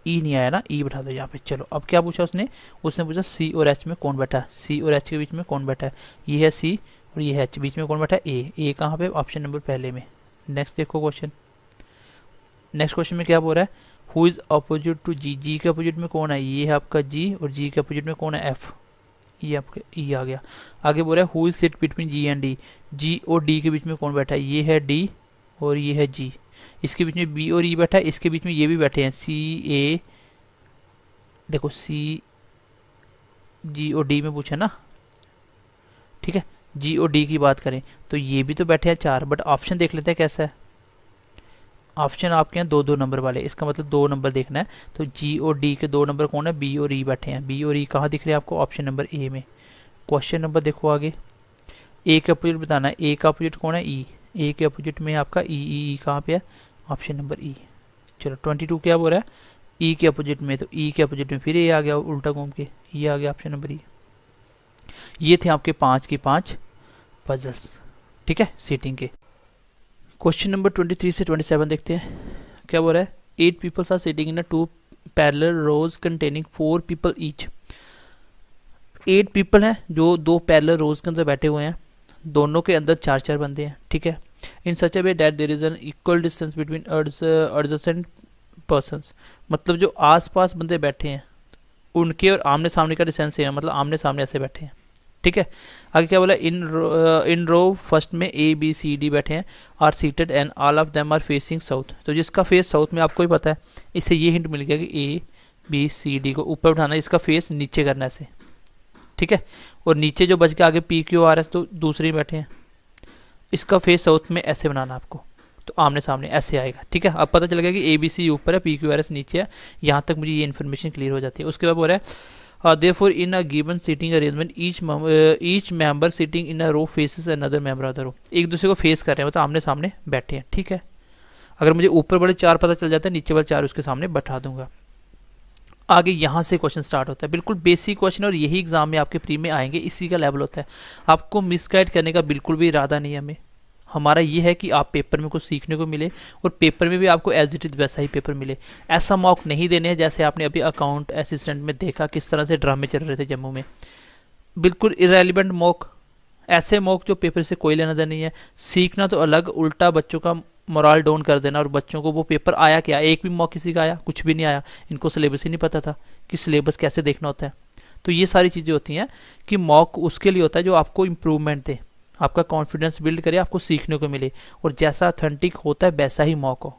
[SPEAKER 2] ई नहीं आया ना, ई बैठा दो यहाँ पे। चलो अब क्या पूछा उसने पूछा सी और एच में कौन बैठा है, सी और एच के बीच में कौन बैठा है। ये है सी और ये है एच, बीच में कौन बैठा है, ए कहाँ पे, ऑप्शन नंबर पहले में। नेक्स्ट देखो क्वेश्चन, नेक्स्ट क्वेश्चन में क्या बोल रहा है, हु इज अपोजिट टू जी, जी के अपोजिट में कौन है, ये है आपका जी, और जी के अपोजिट में कौन है, एफ, ये आपका ई आ गया। आगे बोल रहा है who is sit between G and D, G और डी के बीच में कौन बैठा है, ये है डी और ये है जी, इसके बीच में बी और ई बैठा है, इसके बीच में ये भी बैठे हैं, सी ए, देखो सी जी और डी में पूछा ना, ठीक है, जी और डी की बात करें तो ये भी तो बैठे हैं 4, बट ऑप्शन देख लेते हैं कैसा है। ऑप्शन आपके हैं 2-2 नंबर वाले, इसका मतलब 2 नंबर देखना है, तो जी और डी के 2 नंबर कौन है, बी और ई बैठे हैं, बी और ई कहाँ दिख रहे हैं आपको, ऑप्शन नंबर ए में। क्वेश्चन नंबर देखो आगे, ए के अपोजिट बताना है, ए का अपोजिट कौन है, ई, ए के अपोजिट में आपका ई कहाँ पे है, ऑप्शन नंबर ई। चलो 22 क्या बोल रहा है, ई के अपोजिट में, तो ई के अपोजिट में फिर ए आ गया उल्टा घूम के, ये आ गया ऑप्शन नंबर ई। ये थे आपके 5 की 5 पजल्स, ठीक है, सीटिंग के। क्वेश्चन नंबर 23 से 27 देखते हैं, क्या बोल रहा है, 8 peoples are sitting in 2 parallel rows containing 4 people each. 8 people हैं जो 2 पैरेलल रोज के अंदर बैठे हुए हैं, दोनों के अंदर 4-4 बंदे हैं, ठीक है। In such a way that there is an equal distance between adjacent persons, मतलब जो आसपास बंदे बैठे हैं उनके और आमने सामने का डिस्टेंस है, मतलब आमने सामने ऐसे बैठे हैं, ठीक है। आगे क्या बोला, इन रो फर्स्ट में ए बी सी डी बैठे हैं, R seated and all of them are facing south, तो जिसका फेस साउथ में आपको ही पता है, इससे ये हिंट मिल गया कि ए बी सी डी को ऊपर उठाना है, इसका फेस नीचे करना है ऐसे, ठीक है। और नीचे जो बच के आगे पी क्यू आर एस तो दूसरे बैठे हैं, इसका फेस साउथ में ऐसे बनाना आपको, तो आमने सामने ऐसे आएगा, ठीक है। अब पता चल गया कि ए बी सी ऊपर है, पी क्यू आर एस नीचे है, यहाँ तक मुझे ये इन्फॉर्मेशन क्लियर हो जाती है। उसके बाद बोल रहा है therefore in a given seating arrangement each member sitting in a row faces another member of the row, एक दूसरे को फेस कर रहे हैं, मतलब आमने सामने बैठे हैं, ठीक है। अगर मुझे ऊपर वाले 4 पता चल जाता है, नीचे वाले 4 उसके सामने बैठा दूंगा। आगे यहाँ से क्वेश्चन स्टार्ट होता है, बिल्कुल बेसिक क्वेश्चन, और यही एग्जाम में आपके प्री में आएंगे, इसी का लेवल होता है। आपको मिसगाइड करने का बिल्कुल भी इरादा नहीं है हमें, हमारा ये है कि आप पेपर में कुछ सीखने को मिले और पेपर में भी आपको एज इट इज वैसा ही पेपर मिले। ऐसा मॉक नहीं देने हैं जैसे आपने अभी अकाउंट असिस्टेंट में देखा किस तरह से ड्रामे चल रहे थे जम्मू में, बिल्कुल इरेलीवेंट मॉक, ऐसे मॉक जो पेपर से कोई लेना देना नहीं है। सीखना तो अलग, उल्टा बच्चों का मोरल डाउन कर देना, और बच्चों को वो पेपर आया क्या, एक भी मॉक किसी का आया, कुछ भी नहीं आया, इनको सिलेबस ही नहीं पता था कि सिलेबस कैसे देखना होता है। तो ये सारी चीजें होती हैं कि मॉक उसके लिए होता है जो आपको इम्प्रूवमेंट दे, आपका कॉन्फिडेंस बिल्ड करे, आपको सीखने को मिले, और जैसा ऑथेंटिक होता है वैसा ही मॉक हो,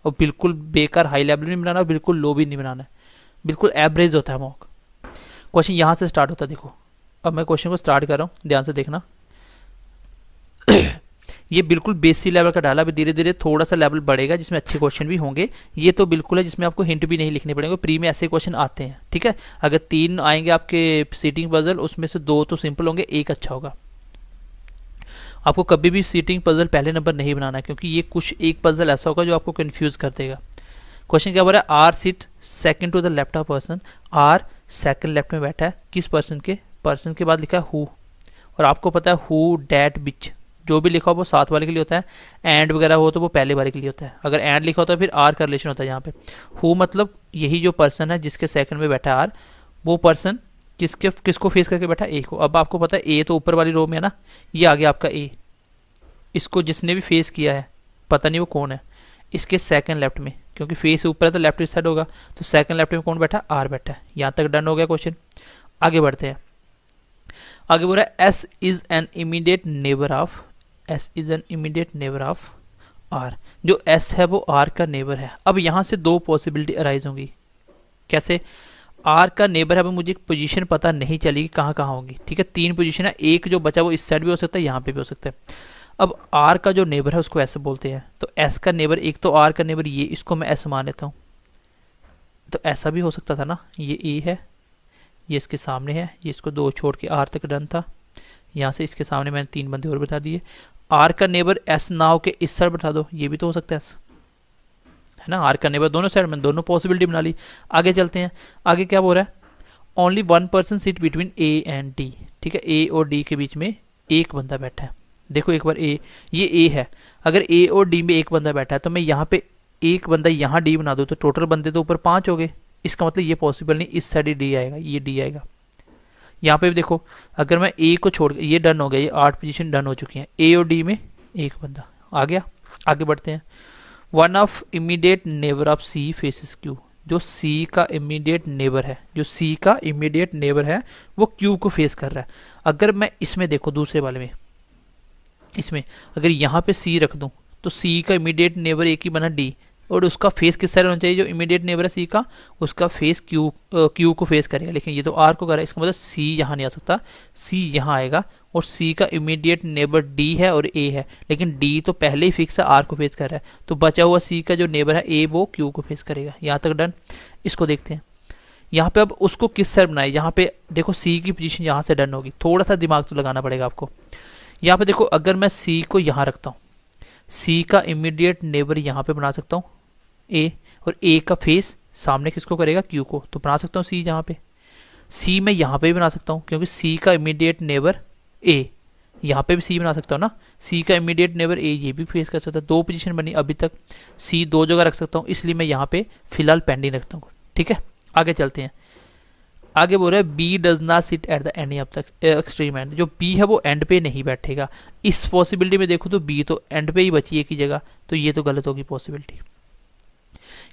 [SPEAKER 2] और बिल्कुल बेकार हाई लेवल नहीं बनाना, बिल्कुल लो भी नहीं बनाना है, बिल्कुल एवरेज होता है मॉक। क्वेश्चन यहाँ से स्टार्ट होता है, देखो अब मैं क्वेश्चन को स्टार्ट कर रहा हूँ, ध्यान से देखना। ये बिल्कुल बेसिक लेवल का डाला, भी धीरे धीरे थोड़ा सा लेवल बढ़ेगा जिसमें अच्छे क्वेश्चन भी होंगे। ये तो बिल्कुल है जिसमें आपको हिंट भी नहीं लिखने पड़ेंगे, प्री में ऐसे क्वेश्चन आते हैं, ठीक है। अगर 3 आएंगे आपके सीटिंग पजल, उसमें से 2 तो सिंपल होंगे, 1 अच्छा होगा। आपको कभी भी सीटिंग पजल पहले नंबर नहीं बनाना, क्योंकि ये कुछ एक पजल ऐसा होगा जो आपको कंफ्यूज कर देगा। क्वेश्चन क्या बोल रहा है, R seat second to the left of person, R second left में बैठा है, किस पर्सन के, पर्सन के बाद लिखा है हु, और आपको पता है हु डैट विच, जो भी लिखा हो वो साथ वाले के लिए होता है, एंड वगैरह हो तो वो पहले वाले के लिए होता है। अगर एंड लिखा होता है फिर आर का रिलेशन होता है। यहाँ पे हु मतलब यही जो पर्सन है जिसके सेकंड में बैठा है आर, वो पर्सन किसको फेस करके बैठा, ए को। अब आपको पता है ए तो ऊपर वाली रो में है ना, ये आ गया आपका ए, इसको जिसने भी फेस किया है पता नहीं वो कौन है, इसके सेकंड लेफ्ट में, क्योंकि फेस ऊपर है तो लेफ्ट साइड होगा, तो सेकंड लेफ्ट में कौन बैठा, आर बैठा है। यहां तक डन हो गया क्वेश्चन। आगे बढ़ते हैं, आगे बोल रहा है S is an immediate neighbour of, S is an immediate neighbour of R, जो एस है वो आर का नेबर है। अब यहां से 2 पॉसिबिलिटी अराइज होंगी, कैसे, आर का नेबर है, अब मुझे पोजीशन पता नहीं चली कि कहाँ कहाँ होगी, ठीक है। 3 पोजीशन है, एक जो बचा वो इस साइड भी हो सकता है, यहाँ पे भी हो सकता है। अब आर का जो नेबर है उसको ऐसे बोलते हैं, तो एस का नेबर, एक तो आर का नेबर ये, इसको मैं एस मान लेता हूँ। तो ऐसा भी हो सकता था ना, ये ए है, ये इसके सामने है, ये इसको 2 छोड़ के आर तक डन था, यहाँ से इसके सामने मैंने 3 बंदे और बैठा दिए। आर का नेबर एस ना हो के इस साइड बैठा दो, ये भी तो हो सकता है ना। आर का नेबर दोनों साइड में, दोनों पॉसिबिलिटी बना ली। आगे चलते हैं, आगे क्या बोल रहा है, only 1 person sit between A and D, ठीक है। ए और डी के बीच में एक बंदा बैठा है। देखो एक बार ये ए है, अगर ए और डी में एक बंदा बैठा है तो मैं यहाँ पे एक बंदा यहाँ डी बना दो तो टोटल बंदे तो ऊपर 5 हो गए। इसका मतलब ये पॉसिबल नहीं, इस साइड ही डी आएगा, ये डी आएगा। यहाँ पे भी देखो, अगर मैं ए को छोड़, ये डन हो गया, ये 8 पोजीशन डन हो चुकी हैं, ए और डी में एक बंदा आ गया। आगे बढ़ते हैं, one of immediate neighbour of C faces Q, जो सी का इमीडिएट नेबर है, जो सी का इमीडिएट नेबर है वो क्यू को फेस कर रहा है। अगर मैं इसमें देखो, दूसरे वाले में, इसमें अगर यहाँ पे सी रख दूं तो सी का इमीडिएट नेबर एक ही बना डी, और उसका फेस किस साइड होना चाहिए, जो इमीडिएट नेबर है सी का, उसका फेस क्यू को फेस करेगा। लेकिन ये तो आर को कर रहा है, इसका मतलब सी यहाँ नहीं आ सकता, सी यहाँ आएगा, और सी का इमीडिएट नेबर डी है और ए है, लेकिन डी तो पहले ही फिक्स है, आर को फेस कर रहा है, तो बचा हुआ सी का जो नेबर है ए, वो क्यू को फेस करेगा। यहाँ तक डन। इसको देखते हैं, यहाँ पे अब उसको किस साइड बनाए, यहाँ पे देखो सी की पोजीशन यहाँ से डन होगी, थोड़ा सा दिमाग तो लगाना पड़ेगा आपको। यहाँ पे देखो, अगर मैं सी को यहाँ रखता हूँ, सी का इमीडिएट नेबर यहाँ पे बना सकता हूँ ए, और ए का फेस सामने किसको करेगा, क्यू को, तो बना सकता हूँ सी यहाँ पे। सी मैं यहाँ पे भी बना सकता हूँ, क्योंकि सी का इमीडिएट नेबर ए, यहाँ पे भी सी बना सकता हूँ ना, सी का इमीडिएट नेबर ए, ये भी फेस कर सकता है। 2 पोजीशन बनी अभी तक, सी 2 जगह रख सकता हूँ, इसलिए मैं यहाँ पे फिलहाल पेंडिंग रखता हूँ, ठीक है। आगे चलते हैं, आगे बोल रहा है B does not sit at the any of the extreme end, जो बी है वो एंड पे नहीं बैठेगा। इस पॉसिबिलिटी में देखो तो बी तो एंड पे ही बची एक ही जगह, तो ये तो गलत होगी पॉसिबिलिटी।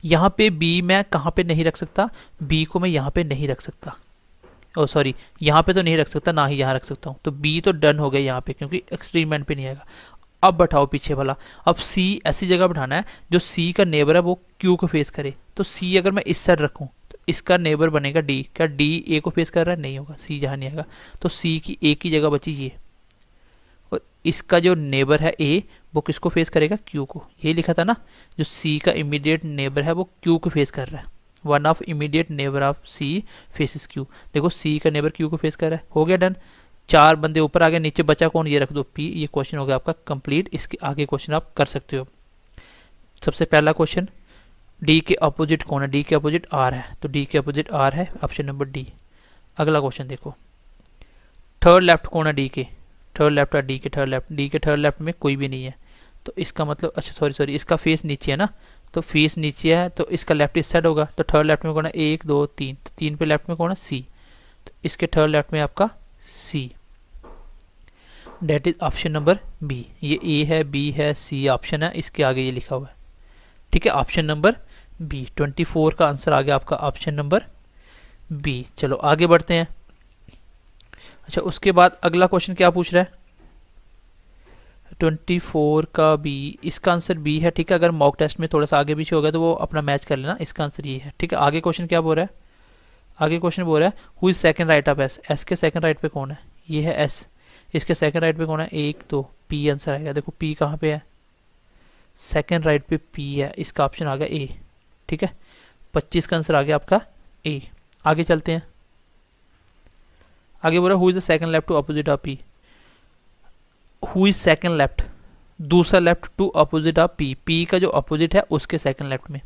[SPEAKER 2] यहाँ पे बी मैं कहाँ पे नहीं रख सकता, बी को मैं यहाँ पे नहीं रख सकता, ओ सॉरी, यहाँ पे तो नहीं रख सकता, ना ही यहाँ रख सकता हूँ, तो बी तो डन हो गया यहाँ पे, क्योंकि एक्सट्रीम एंड पे नहीं आएगा। अब बैठाओ पीछे वाला, अब सी ऐसी जगह बैठाना है जो सी का नेबर है वो क्यू को फेस करे, तो सी अगर मैं इस साइड रखूँ तो इसका नेबर बनेगा डी, क्या डी ए को फेस कर रहा है, नहीं होगा, सी जहाँ नहीं आएगा, तो सी की एक ही जगह बची ये, और इसका जो नेबर है ए वो किसको फेस करेगा, क्यू को। ये लिखा था ना, जो सी का इमीडिएट नेबर है वो क्यू को फेस कर रहा है, one of immediate neighbour of C faces Q. देखो सी का नेबर क्यू को फेस कर रहा है, हो गया डन। 4 बंदे ऊपर आ गए, नीचे बचा कौन, ये रख दो पी, ये क्वेश्चन हो गया आपका कंप्लीट। इसके आगे क्वेश्चन आप कर सकते हो। सबसे पहला क्वेश्चन, डी के अपोजिट कौन है, डी के अपोजिट आर है, तो डी के अपोजिट आर है, ऑप्शन नंबर डी। अगला क्वेश्चन देखो, थर्ड लेफ्ट कौन है डी के, थर्ड लेफ्ट है डी के थर्ड लेफ्ट, डी के थर्ड लेफ्ट में कोई भी नहीं है, तो इसका मतलब, अच्छा सॉरी, इसका फेस नीचे है ना, तो फेस नीचे है तो इसका लेफ्ट इस साइड होगा, तो थर्ड लेफ्ट में कौन है, 1 2 3, तो 3 पे लेफ्ट में कौन है, सी, तो इसके थर्ड लेफ्ट में आपका C, that is option number B. ये ए है, बी है, सी ऑप्शन है, इसके आगे ये लिखा हुआ है, ठीक है, ऑप्शन नंबर बी। 24 का आंसर आ गया आपका ऑप्शन नंबर बी। चलो आगे बढ़ते हैं। अच्छा, उसके बाद अगला क्वेश्चन क्या पूछ रहा है, 24 का बी, इसका आंसर बी है, ठीक है। अगर मॉक टेस्ट में थोड़ा सा आगे पीछे हो गया तो वो अपना मैच कर लेना, इसका आंसर ये है, ठीक है। आगे क्वेश्चन क्या बोल रहा है, आगे क्वेश्चन बोल रहा है who is second right of S, S के सेकंड राइट पे कौन है, ये है एस, इसके सेकंड राइट पे कौन है, 1 2, पी आंसर आएगा। देखो पी कहाँ पे है, सेकंड राइट पे पी है, इसका ऑप्शन आ गया ए, ठीक है। 25 का आंसर आ गया आपका ए। आगे चलते हैं, आगे बोल रहा है who is the second left to opposite of P, who is second left, दूसरा left to opposite of P, P का जो अपोजिट है उसके सेकंड लेफ्ट में।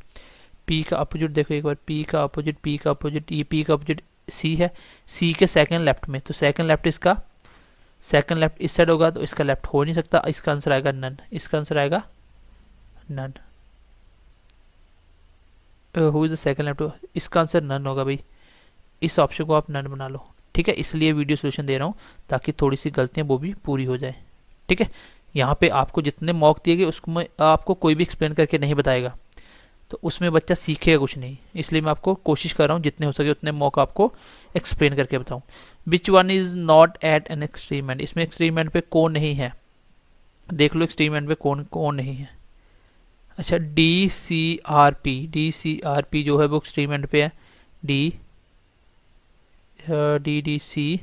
[SPEAKER 2] पी का अपोजिट देखो एक बार, पी का अपोजिट, पी का अपोजिट, ये पी का अपोजिट सी है, सी के सेकंड लेफ्ट में, तो सेकंड लेफ्ट इसका, सेकंड लेफ्ट इस साइड होगा तो इसका लेफ्ट हो नहीं सकता, इसका आंसर आएगा नन, इसका आंसर आएगा none. Who is the second left, इसका आंसर नन होगा भाई, इस ऑप्शन को आप नन बना लो, ठीक है। इसलिए वीडियो सोल्यूशन दे रहा हूँ ताकि थोड़ी सी गलतियां वो भी पूरी हो जाए, ठीक है। यहाँ पे आपको जितने मॉक दिए गए उसको मैं आपको कोई भी एक्सप्लेन करके नहीं बताएगा, तो उसमें बच्चा सीखेगा कुछ नहीं, इसलिए मैं आपको कोशिश कर रहा हूँ जितने हो सके उतने मॉक आपको एक्सप्लेन करके बताऊँ। Which one is not at an extreme and, इसमें एक्सट्रीम एंड पे कौन नहीं है, देख लो एक्सट्रीम एंड पे कौन कौन नहीं है। अच्छा, D C R P, D C R P जो है वो एक्सट्रीम एंड पे है, डी DDCRP,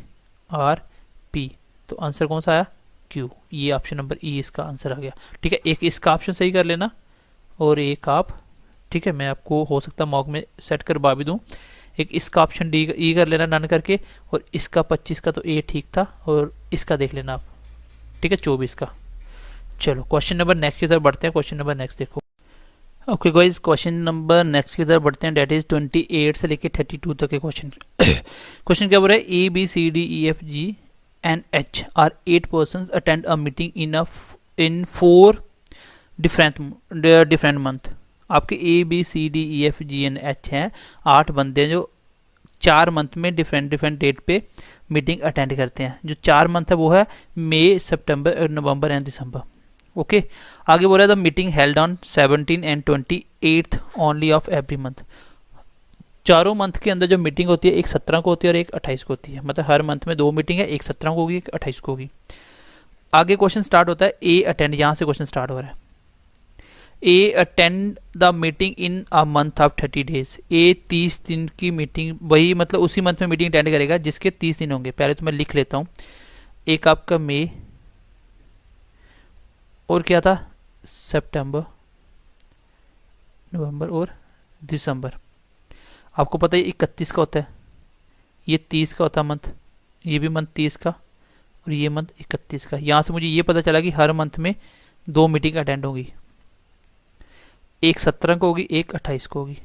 [SPEAKER 2] तो आंसर कौन सा आया? Q। ये ऑप्शन नंबर ई इसका आंसर आ गया। ठीक है, एक इसका ऑप्शन सही कर लेना और एक आप, ठीक है, मैं आपको हो सकता मॉक में सेट करवा भी दूं, एक इसका ऑप्शन डी ई कर लेना डन करके, और इसका 25 का तो ए ठीक था, और इसका देख लेना आप, ठीक है, 24 का। चलो क्वेश्चन नंबर नेक्स्ट की तरफ बढ़ते हैं। क्वेश्चन नंबर नेक्स्ट देखो। Okay guys, question number next की तरफ बढ़ते हैं, डेट इज 28 से लेके 32 तक के क्वेश्चन। क्वेश्चन क्या बोल रहा है? ABCDEFG and H are 8 persons attend a meeting in 4 different month। आपके ABCDEFGNH हैं 8 बंदे जो 4 मंथ में डिफरेंट डेट पे मीटिंग अटेंड करते हैं। जो 4 मंथ है वो है मई, सितंबर, नवंबर एंड दिसंबर। ओके, आगे बोल रहा है the meeting held on 17 and 28 only of every month. चारों मंथ के अंदर जो मीटिंग होती है, एक 17 को होती है और एक 28 को होती है। मतलब हर मंथ में 2 मीटिंग है, एक 17 को होगी, एक 28 को होगी। आगे क्वेश्चन स्टार्ट होता है ए अटेंड, यहां से क्वेश्चन स्टार्ट हो रहा है। A attend the meeting in a month of 30 days. A 30 दिन की मीटिंग, वही मतलब उसी मंथ में मीटिंग अटेंड करेगा जिसके 30 दिन होंगे। पहले तो मैं लिख लेता हूं, एक आपका मई, और क्या था, सितंबर, नवंबर और दिसंबर। आपको पता है 31 का होता है, ये 30 का होता है मंथ, ये भी मंथ 30 का, और ये मंथ 31 का। यहां से मुझे ये पता चला कि हर मंथ में 2 मीटिंग अटेंड होगी, एक 17 को होगी, एक 28 को होगी,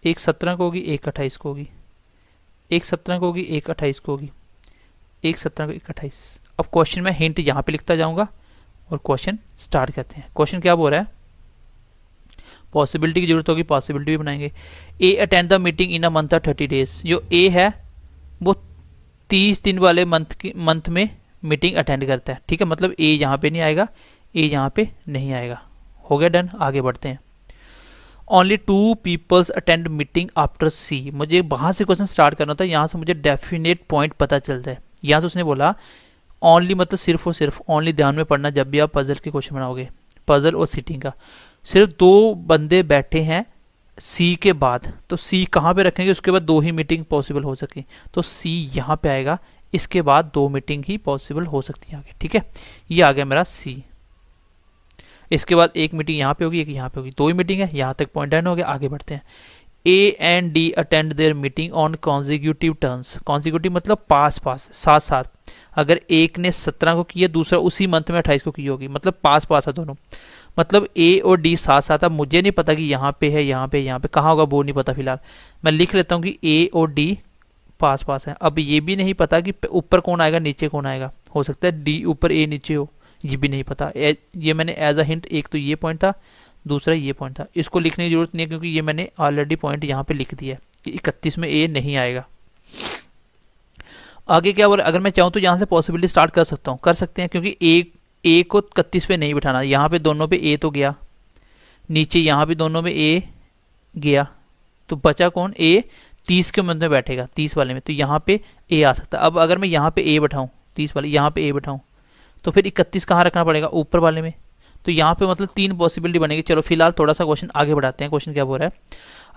[SPEAKER 2] एक 17 को होगी, एक 28 को होगी, एक 17 को होगी, एक 28 को होगी, एक 17 को, एक 28। अब क्वेश्चन में हिंट यहां पे लिखता जाऊंगा और क्वेश्चन स्टार्ट करते हैं। क्वेश्चन क्या बोल रहा है? पॉसिबिलिटी की जरूरत होगी, पॉसिबिलिटी भी बनाएंगे। A attend the meeting in a month of 30 days. जो ए है वो 30 दिन वाले मंथ में मीटिंग अटेंड करता है। ठीक है, मतलब ए यहां पे नहीं आएगा, ए यहां पे नहीं आएगा। हो गया डन, आगे बढ़ते हैं। Only 2 peoples attend meeting after C. मुझे वहां से क्वेश्चन स्टार्ट करना था, यहां से मुझे डेफिनेट पॉइंट पता चलता है। यहां से उसने बोला ओनली मतलब सिर्फ और सिर्फ, ओनली ध्यान में पढ़ना जब भी आप पजल के क्वेश्चन बनाओगे, पजल और सीटिंग का। सिर्फ 2 बंदे बैठे हैं सी के बाद, तो सी कहां पे रखेंगे, उसके बाद 2 ही मीटिंग पॉसिबल हो सके, तो सी यहां पे आएगा, इसके बाद 2 मीटिंग ही पॉसिबल हो सकती है आगे। ठीक है, ये आ गया मेरा सी। इसके बाद एक मीटिंग यहां पे होगी, एक यहां पे होगी, 2 ही मीटिंग है। यहां तक पॉइंट डन हो गया, आगे बढ़ते हैं। A and D attend their meeting on consecutive terms. Consecutive मतलब पास साथ साथ। अगर एक ने 17 को किया, दूसरा उसी मंथ में 28 को की होगी, मतलब पास है दोनों। मतलब ए और डी साथ साथ। अब मुझे नहीं पता कि यहाँ पे है, यहाँ पे कहाँ होगा, वो नहीं पता फिलहाल। मैं लिख लेता हूँ कि ए और डी पास है। अब ये भी नहीं पता कि ऊपर कौन आएगा, नीचे कौन आएगा। हो सकता है डी ऊपर ए नीचे हो, ये भी नहीं पता। ये मैंने एज अ हिंट, एक तो ये पॉइंट था, दूसरा ये पॉइंट था। इसको लिखने की जरूरत नहीं है क्योंकि ये मैंने ऑलरेडी पॉइंट यहाँ पे लिख दिया है कि 31 में ए नहीं आएगा। आगे क्या बोल रहा है? अगर मैं चाहूँ तो यहाँ से पॉसिबिलिटी स्टार्ट कर सकता हूँ, कर सकते हैं, क्योंकि ए को 31 पे नहीं बिठाना। यहाँ पे दोनों पे ए तो गया, नीचे यहाँ पे दोनों में ए गया, तो बचा कौन? ए 30 के मंथ में बैठेगा, 30 वाले में, तो यहाँ पे ए आ सकता है। अब अगर मैं यहाँ पे ए बैठाऊँ, 30 वाले यहाँ पे ए बैठाऊँ, तो फिर 31 कहाँ रखना पड़ेगा? ऊपर वाले में। तो यहाँ पे मतलब 3 पॉसिबिलिटी बनेगी। चलो फिलहाल थोड़ा सा क्वेश्चन आगे बढ़ाते हैं। क्वेश्चन क्या बोल रहा है?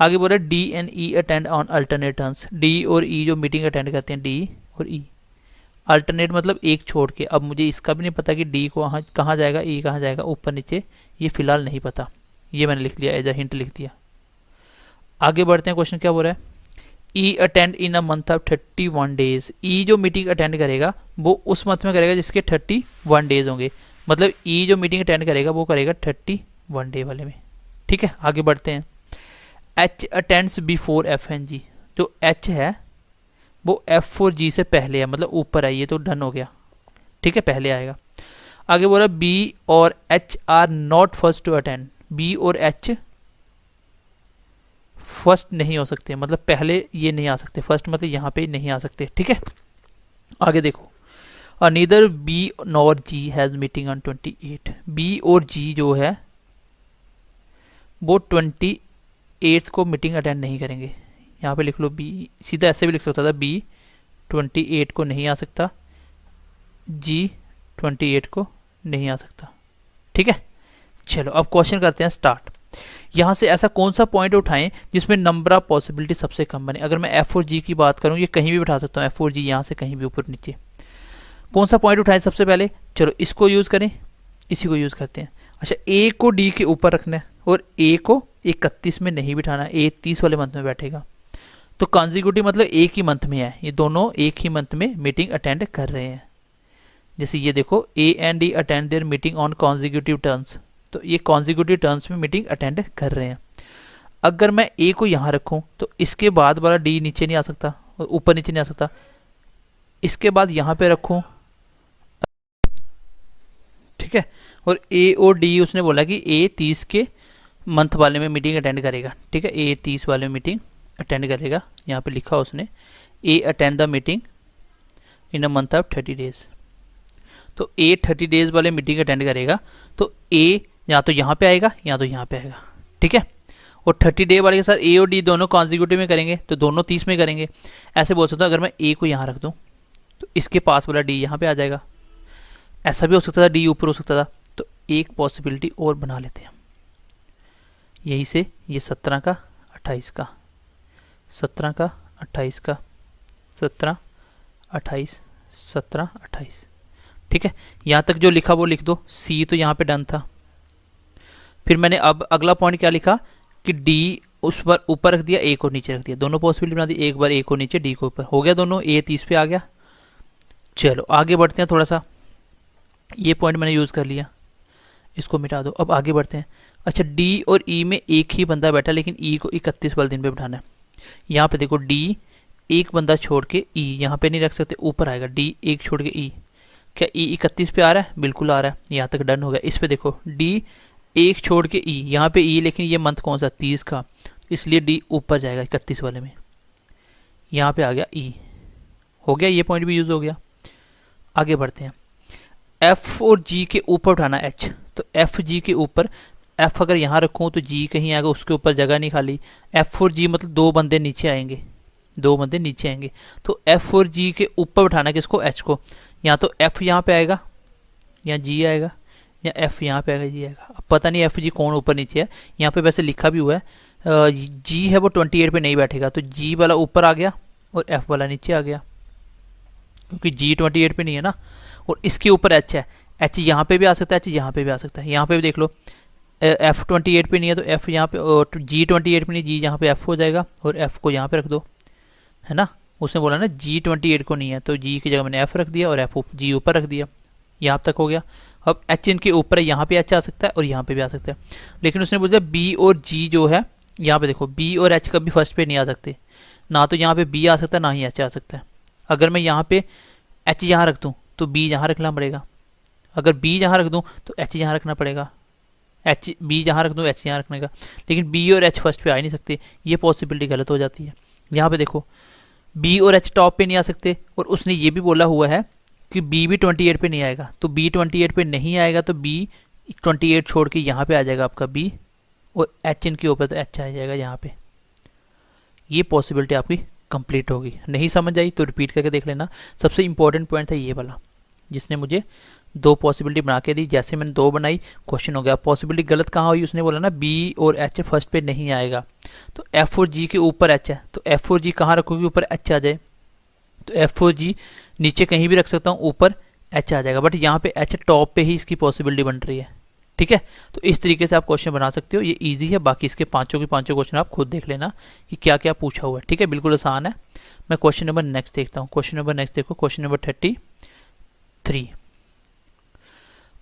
[SPEAKER 2] आगे बोल रहा है D and E attend on alternate turns. D और ई जो मीटिंग अटेंड करते हैं, डी और ई। अल्टरनेट मतलब एक छोड़ के। अब मुझे इसका भी नहीं पता कि डी को कहाँ जाएगा, ई कहाँ जाएगा, ऊपर नीचे, ये फिलहाल नहीं पता। ये मैंने लिख लिया, एज अ हिंट लिख दिया। आगे बढ़ते हैं। क्वेश्चन क्या बोल रहा है? E attend in a month of 31 days. E जो मीटिंग अटेंड करेगा वो उस मंथ में करेगा जिसके 31 डेज होंगे। मतलब ई जो मीटिंग अटेंड करेगा वो करेगा 31 डे वाले में। ठीक है, आगे बढ़ते हैं। H attends before F and G. जो एच है वो एफ और जी से पहले है, मतलब ऊपर है, ये तो डन हो गया। ठीक है, पहले आएगा। आगे बोला बी और H are not first to attend. B और एच फर्स्ट नहीं हो सकते, मतलब पहले ये नहीं आ सकते। फर्स्ट मतलब यहाँ पे नहीं आ सकते। ठीक है, आगे देखो। Neither B nor G has meeting on 28। B और जी जो है वो 28 को मीटिंग अटेंड नहीं करेंगे। यहाँ पे लिख लो बी, सीधा ऐसे भी लिख सकता था, बी 28 को नहीं आ सकता, जी 28 को नहीं आ सकता। ठीक है, चलो अब क्वेश्चन करते हैं स्टार्ट। यहाँ से ऐसा कौन सा पॉइंट उठाएं जिसमें नंबर ऑफ पॉसिबिलिटी सबसे कम बने। अगर मैं एफ और जी की बात करूं, ये कहीं भी बैठा सकता हूँ, एफ और जी यहाँ से कहीं भी ऊपर नीचे। कौन सा पॉइंट उठाएं सबसे पहले, चलो इसको यूज करें, इसी को यूज करते हैं। अच्छा, ए को डी के ऊपर रखना है और ए को 31 में नहीं बिठाना, ए 30 वाले मंथ में बैठेगा। तो कॉन्जिक्यूटिव मतलब एक ही मंथ में है, ये दोनों एक ही मंथ में मीटिंग अटेंड कर रहे हैं। जैसे ये देखो, A and D attend their meeting on consecutive terms, तो ये कॉन्जिक्यूटिव टर्म्स में मीटिंग अटेंड कर रहे हैं। अगर मैं ए को यहां रखूं तो इसके बाद वाला डी नीचे नहीं आ सकता, ऊपर नीचे नहीं आ सकता। इसके बाद यहां पे रखूं, ठीक है, और ए और डी उसने बोला कि ए 30 के मंथ वाले में मीटिंग अटेंड करेगा, ठीक है, ए 30 वाले में मीटिंग अटेंड करेगा। यहाँ पे लिखा उसने A attend the meeting in a month of 30 days. तो ए 30 डेज वाले मीटिंग अटेंड करेगा, तो ए या तो यहाँ पे आएगा या तो यहाँ पे आएगा, ठीक है। और 30 डे वाले के साथ ए और डी दोनों कॉन्जिक्यूटिव में करेंगे तो दोनों 30 में करेंगे। ऐसे बोल सकता हूँ, अगर मैं ए को यहाँ रख दूँ तो इसके पास वाला डी यहाँ पे आ जाएगा। ऐसा भी हो सकता था, डी ऊपर हो सकता था। तो एक पॉसिबिलिटी और बना लेते हैं, यही से ये 17 का 28 का, 17 का 28 का, 17 28 17 28, ठीक है। यहां तक जो लिखा वो लिख दो। सी तो यहां पे डन था। फिर मैंने अब अगला पॉइंट क्या लिखा कि डी उस पर ऊपर रख दिया, ए को नीचे रख दिया, दोनों पॉसिबिलिटी बना दी। एक बार ए को नीचे, डी को ऊपर, हो गया दोनों, ए 30 पे आ गया। चलो आगे बढ़ते हैं थोड़ा सा, ये पॉइंट मैंने यूज कर लिया, इसको मिटा दो। अब आगे बढ़ते हैं। अच्छा, डी और ई में एक ही बंदा बैठा, लेकिन ई को 31 वाले दिन पे बिठाना है। यहाँ पे देखो, डी एक बंदा छोड़ के ई यहाँ पे नहीं रख सकते, ऊपर आएगा। डी एक छोड़ के ई, क्या ई 31 पे आ रहा है? बिल्कुल आ रहा है, यहाँ तक डन हो गया। इस पे देखो, डी एक छोड़ के ई, यहाँ पे ई, लेकिन ये मंथ कौन सा, 30 का, इसलिए डी ऊपर जाएगा 31 वाले में। यहाँ पे आ गया ई, हो गया, ये पॉइंट भी यूज हो गया। आगे बढ़ते हैं। एफ और जी के ऊपर उठाना एच, तो एफ जी के ऊपर, एफ अगर यहाँ रखूं तो जी कहीं आएगा, उसके ऊपर जगह नहीं खाली। एफ और जी मतलब दो बंदे नीचे आएंगे, दो बंदे नीचे आएंगे। तो एफ और जी के ऊपर उठाना किसको, एच को। या तो एफ यहाँ पे आएगा या जी आएगा, या एफ यहाँ पे आएगा, जी आएगा। अब पता नहीं एफ जी कौन ऊपर नीचे है। यहाँ पे वैसे लिखा भी हुआ है, जी है वो 28 पे नहीं बैठेगा, तो जी वाला ऊपर आ गया और एफ वाला नीचे आ गया, क्योंकि जी 28 पे नहीं है ना। और इसके ऊपर एच है, एच यहाँ पे भी आ सकता है, एच यहाँ पे भी आ सकता है। यहाँ पे भी देख लो, एफ 28 पे नहीं है तो एफ यहाँ पे, जी 28 पे नहीं, जी यहाँ पे एफ हो जाएगा, और एफ को यहाँ पे रख दो, है ना। उसने बोला ना जी 28 को नहीं है, तो जी की जगह मैंने एफ रख दिया और एफ जी ऊपर रख दिया। यहाँ तक हो गया। अब एच इनके ऊपर है, यहाँ पे एच आ सकता है और यहाँ पे भी आ सकता है, लेकिन उसने बोला बी और जी जो है, यहाँ पे देखो बी और एच कभी फर्स्ट पे नहीं आ सकते, ना तो यहाँ पे बी आ सकता है ना ही एच आ सकता है। अगर मैं यहाँ पे एच यहाँ रख दूँ तो बी यहाँ रखना पड़ेगा, अगर बी यहाँ रख दूँ तो एच यहाँ रखना पड़ेगा, एच बी जहाँ रख दूँ एच यहाँ रखने का, लेकिन बी और एच फर्स्ट पे आ ही नहीं सकते, ये पॉसिबिलिटी गलत हो जाती है। यहाँ पे देखो, बी और एच टॉप पे नहीं आ सकते, और उसने ये भी बोला हुआ है कि बी भी 28 पे नहीं आएगा, तो बी 28 पे नहीं आएगा तो बी 28 छोड़ के यहाँ पे आ जाएगा आपका बी, और एच इनके ऊपर तो एच आ जाएगा यहाँ पे। ये पॉसिबिलिटी आपकी कंप्लीट होगी। नहीं समझ आई तो रिपीट करके देख लेना। सबसे इंपॉर्टेंट पॉइंट था ये वाला, जिसने मुझे दो पॉसिबिलिटी बना के दी। जैसे मैंने दो बनाई, क्वेश्चन हो गया। पॉसिबिलिटी गलत कहाँ हुई, उसने बोला ना बी और एच फर्स्ट पे नहीं आएगा, तो एफ और जी के ऊपर एच है, तो एफ और जी कहाँ रखोगे, ऊपर एच आ जाए, तो एफ और जी नीचे कहीं भी रख सकता हूँ, ऊपर एच आ जाएगा, बट यहाँ पे एच टॉप पे ही इसकी पॉसिबिलिटी बन रही है, ठीक है। तो इस तरीके से आप क्वेश्चन बना सकते हो, ये इजी है। बाकी इसके पांचों के पांचों क्वेश्चन आप खुद देख लेना कि क्या क्या पूछा हुआ है, ठीक है, बिल्कुल आसान है। मैं क्वेश्चन नंबर नेक्स्ट देखता हूँ। क्वेश्चन नंबर नेक्स्ट देखो, क्वेश्चन नंबर 33।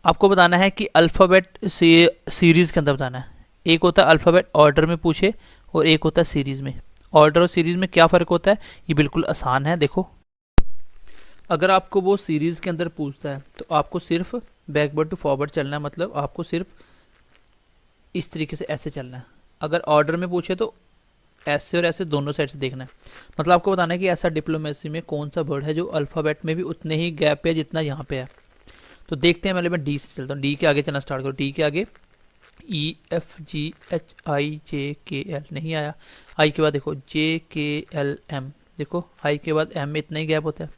[SPEAKER 2] आपको बताना है कि अल्फाबेट से सीरीज के अंदर बताना है। एक होता है अल्फाबेट ऑर्डर में पूछे और एक होता है सीरीज में। ऑर्डर और सीरीज में क्या फर्क होता है, ये बिल्कुल आसान है। देखो, अगर आपको वो सीरीज के अंदर पूछता है तो आपको सिर्फ बैकवर्ड टू फॉरवर्ड चलना है, मतलब आपको सिर्फ इस तरीके से ऐसे चलना है। अगर ऑर्डर में पूछे तो ऐसे और ऐसे दोनों साइड से देखना है। मतलब आपको बताना है कि ऐसा डिप्लोमेसी में कौन सा वर्ड है जो अल्फाबेट में भी उतने ही गैप है जितना यहाँ पे है। तो देखते हैं, मैं डी से चलता हूँ। डी के आगे चलना स्टार्ट करो। डी के आगे E F G H I जे के एल नहीं आया। आई के बाद देखो जे के एल एम, देखो आई के बाद एम में इतना ही गैप होता है।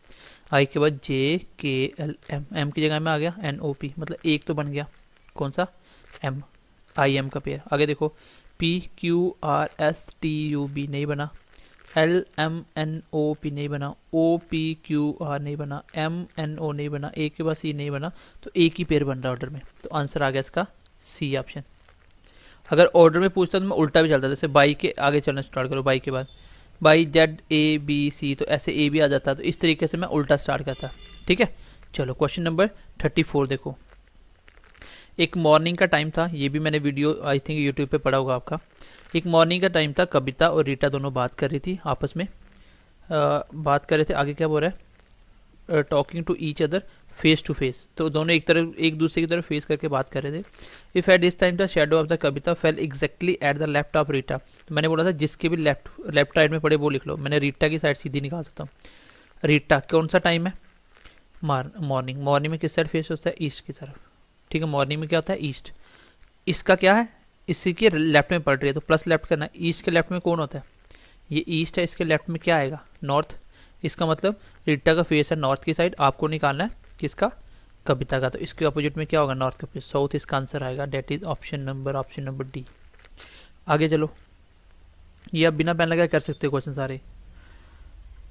[SPEAKER 2] आई के बाद जे के एल एम, एम की जगह में आ गया एन ओ पी, मतलब एक तो बन गया, कौन सा, एम। IM का पेयर। आगे देखो PQRSTUB नहीं बना, LMNOP नहीं बना, OPQR नहीं बना, MNO नहीं बना, A के पास E नहीं बना, तो एक ही पेयर बन रहा है ऑर्डर में। तो आंसर आ गया इसका C ऑप्शन। अगर ऑर्डर में पूछता तो मैं उल्टा भी चलता, जैसे बाई के आगे चलना स्टार्ट करो, बाई के बाद बाई ZABC, तो ऐसे A भी आ जाता, तो इस तरीके से मैं उल्टा स्टार्ट करता। ठीक है, चलो क्वेश्चन नंबर 34 देखो। एक मॉर्निंग का टाइम था, ये भी मैंने वीडियो आई थिंक यूट्यूब पे पड़ा होगा आपका। एक मॉर्निंग का टाइम था, कविता और रीटा दोनों बात कर रही थी आपस में, बात कर रहे थे। आगे क्या बोल रहा है, talking to each other face to face, तो दोनों एक दूसरे की तरफ फेस करके बात कर रहे थे। If at this time the shadow of the Kavita fail exactly at the left of Rita, तो मैंने बोला था जिसके भी लेफ्ट साइड में पड़े वो लिख लो, मैंने रीटा की साइड सीधी निकाल सकता हूँ। रीटा कौन सा टाइम है, मॉर्निंग। मॉर्निंग में किस साइड फेस होता है, ईस्ट की तरफ। ठीक है, मॉर्निंग में क्या होता है, ईस्ट। इसका क्या है, इसी के लेफ्ट में पड़ रही है, तो प्लस लेफ्ट करना। ईस्ट के लेफ्ट में कौन होता है, ये ईस्ट है, इसके लेफ्ट में क्या आएगा, नॉर्थ। इसका मतलब रीटा का फेस है नॉर्थ की साइड, आपको निकालना है किसका, कविता का, तो इसके अपोजिट में क्या होगा, नॉर्थ का फेस, साउथ इसका आंसर आएगा। That is option number D. आगे चलो, ये आप बिना पेन लगाए कर सकते हो क्वेश्चन सारे।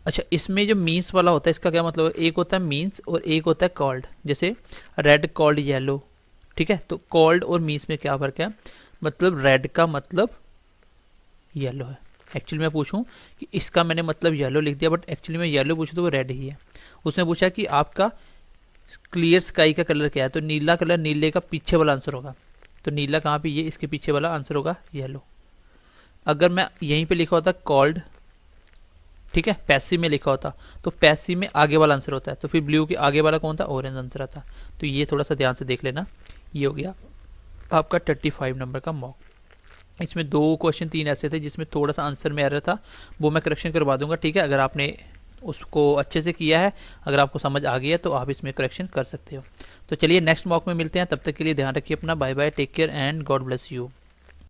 [SPEAKER 2] अच्छा, इसमें जो मीन्स वाला होता है इसका क्या मतलब है, एक होता है मीन्स और एक होता है कॉल्ड। जैसे रेड कॉल्ड येलो, ठीक है, तो कॉल्ड और मीन्स में क्या फर्क है, मतलब रेड का मतलब येलो है। एक्चुअली मैं पूछूं कि इसका मैंने मतलब येलो लिख दिया, बट एक्चुअली मैं येलो पूछूं तो वो रेड ही है। उसने पूछा कि आपका क्लियर स्काई का कलर क्या है, तो नीला कलर, नीले का पीछे वाला आंसर होगा, तो नीला कहाँ पे, ये इसके पीछे वाला आंसर होगा येलो। अगर मैं यहीं पे लिखा होता कॉल्ड, ठीक है, पैसिव में लिखा होता, तो पैसिव में आगे वाला आंसर होता है, तो फिर ब्लू के आगे वाला कौन था, ऑरेंज आंसर आता। तो ये थोड़ा सा ध्यान से देख लेना। ये हो गया आपका 35 नंबर का मॉक। इसमें 2 क्वेश्चन 3 ऐसे थे जिसमें थोड़ा सा आंसर में एरर था, वो मैं करेक्शन करवा दूंगा। ठीक है, अगर आपने उसको अच्छे से किया है, अगर आपको समझ आ गई है तो आप इसमें करेक्शन कर सकते हो। तो चलिए नेक्स्ट मॉक में मिलते हैं, तब तक के लिए ध्यान रखिए अपना। Bye bye, take care and God bless you.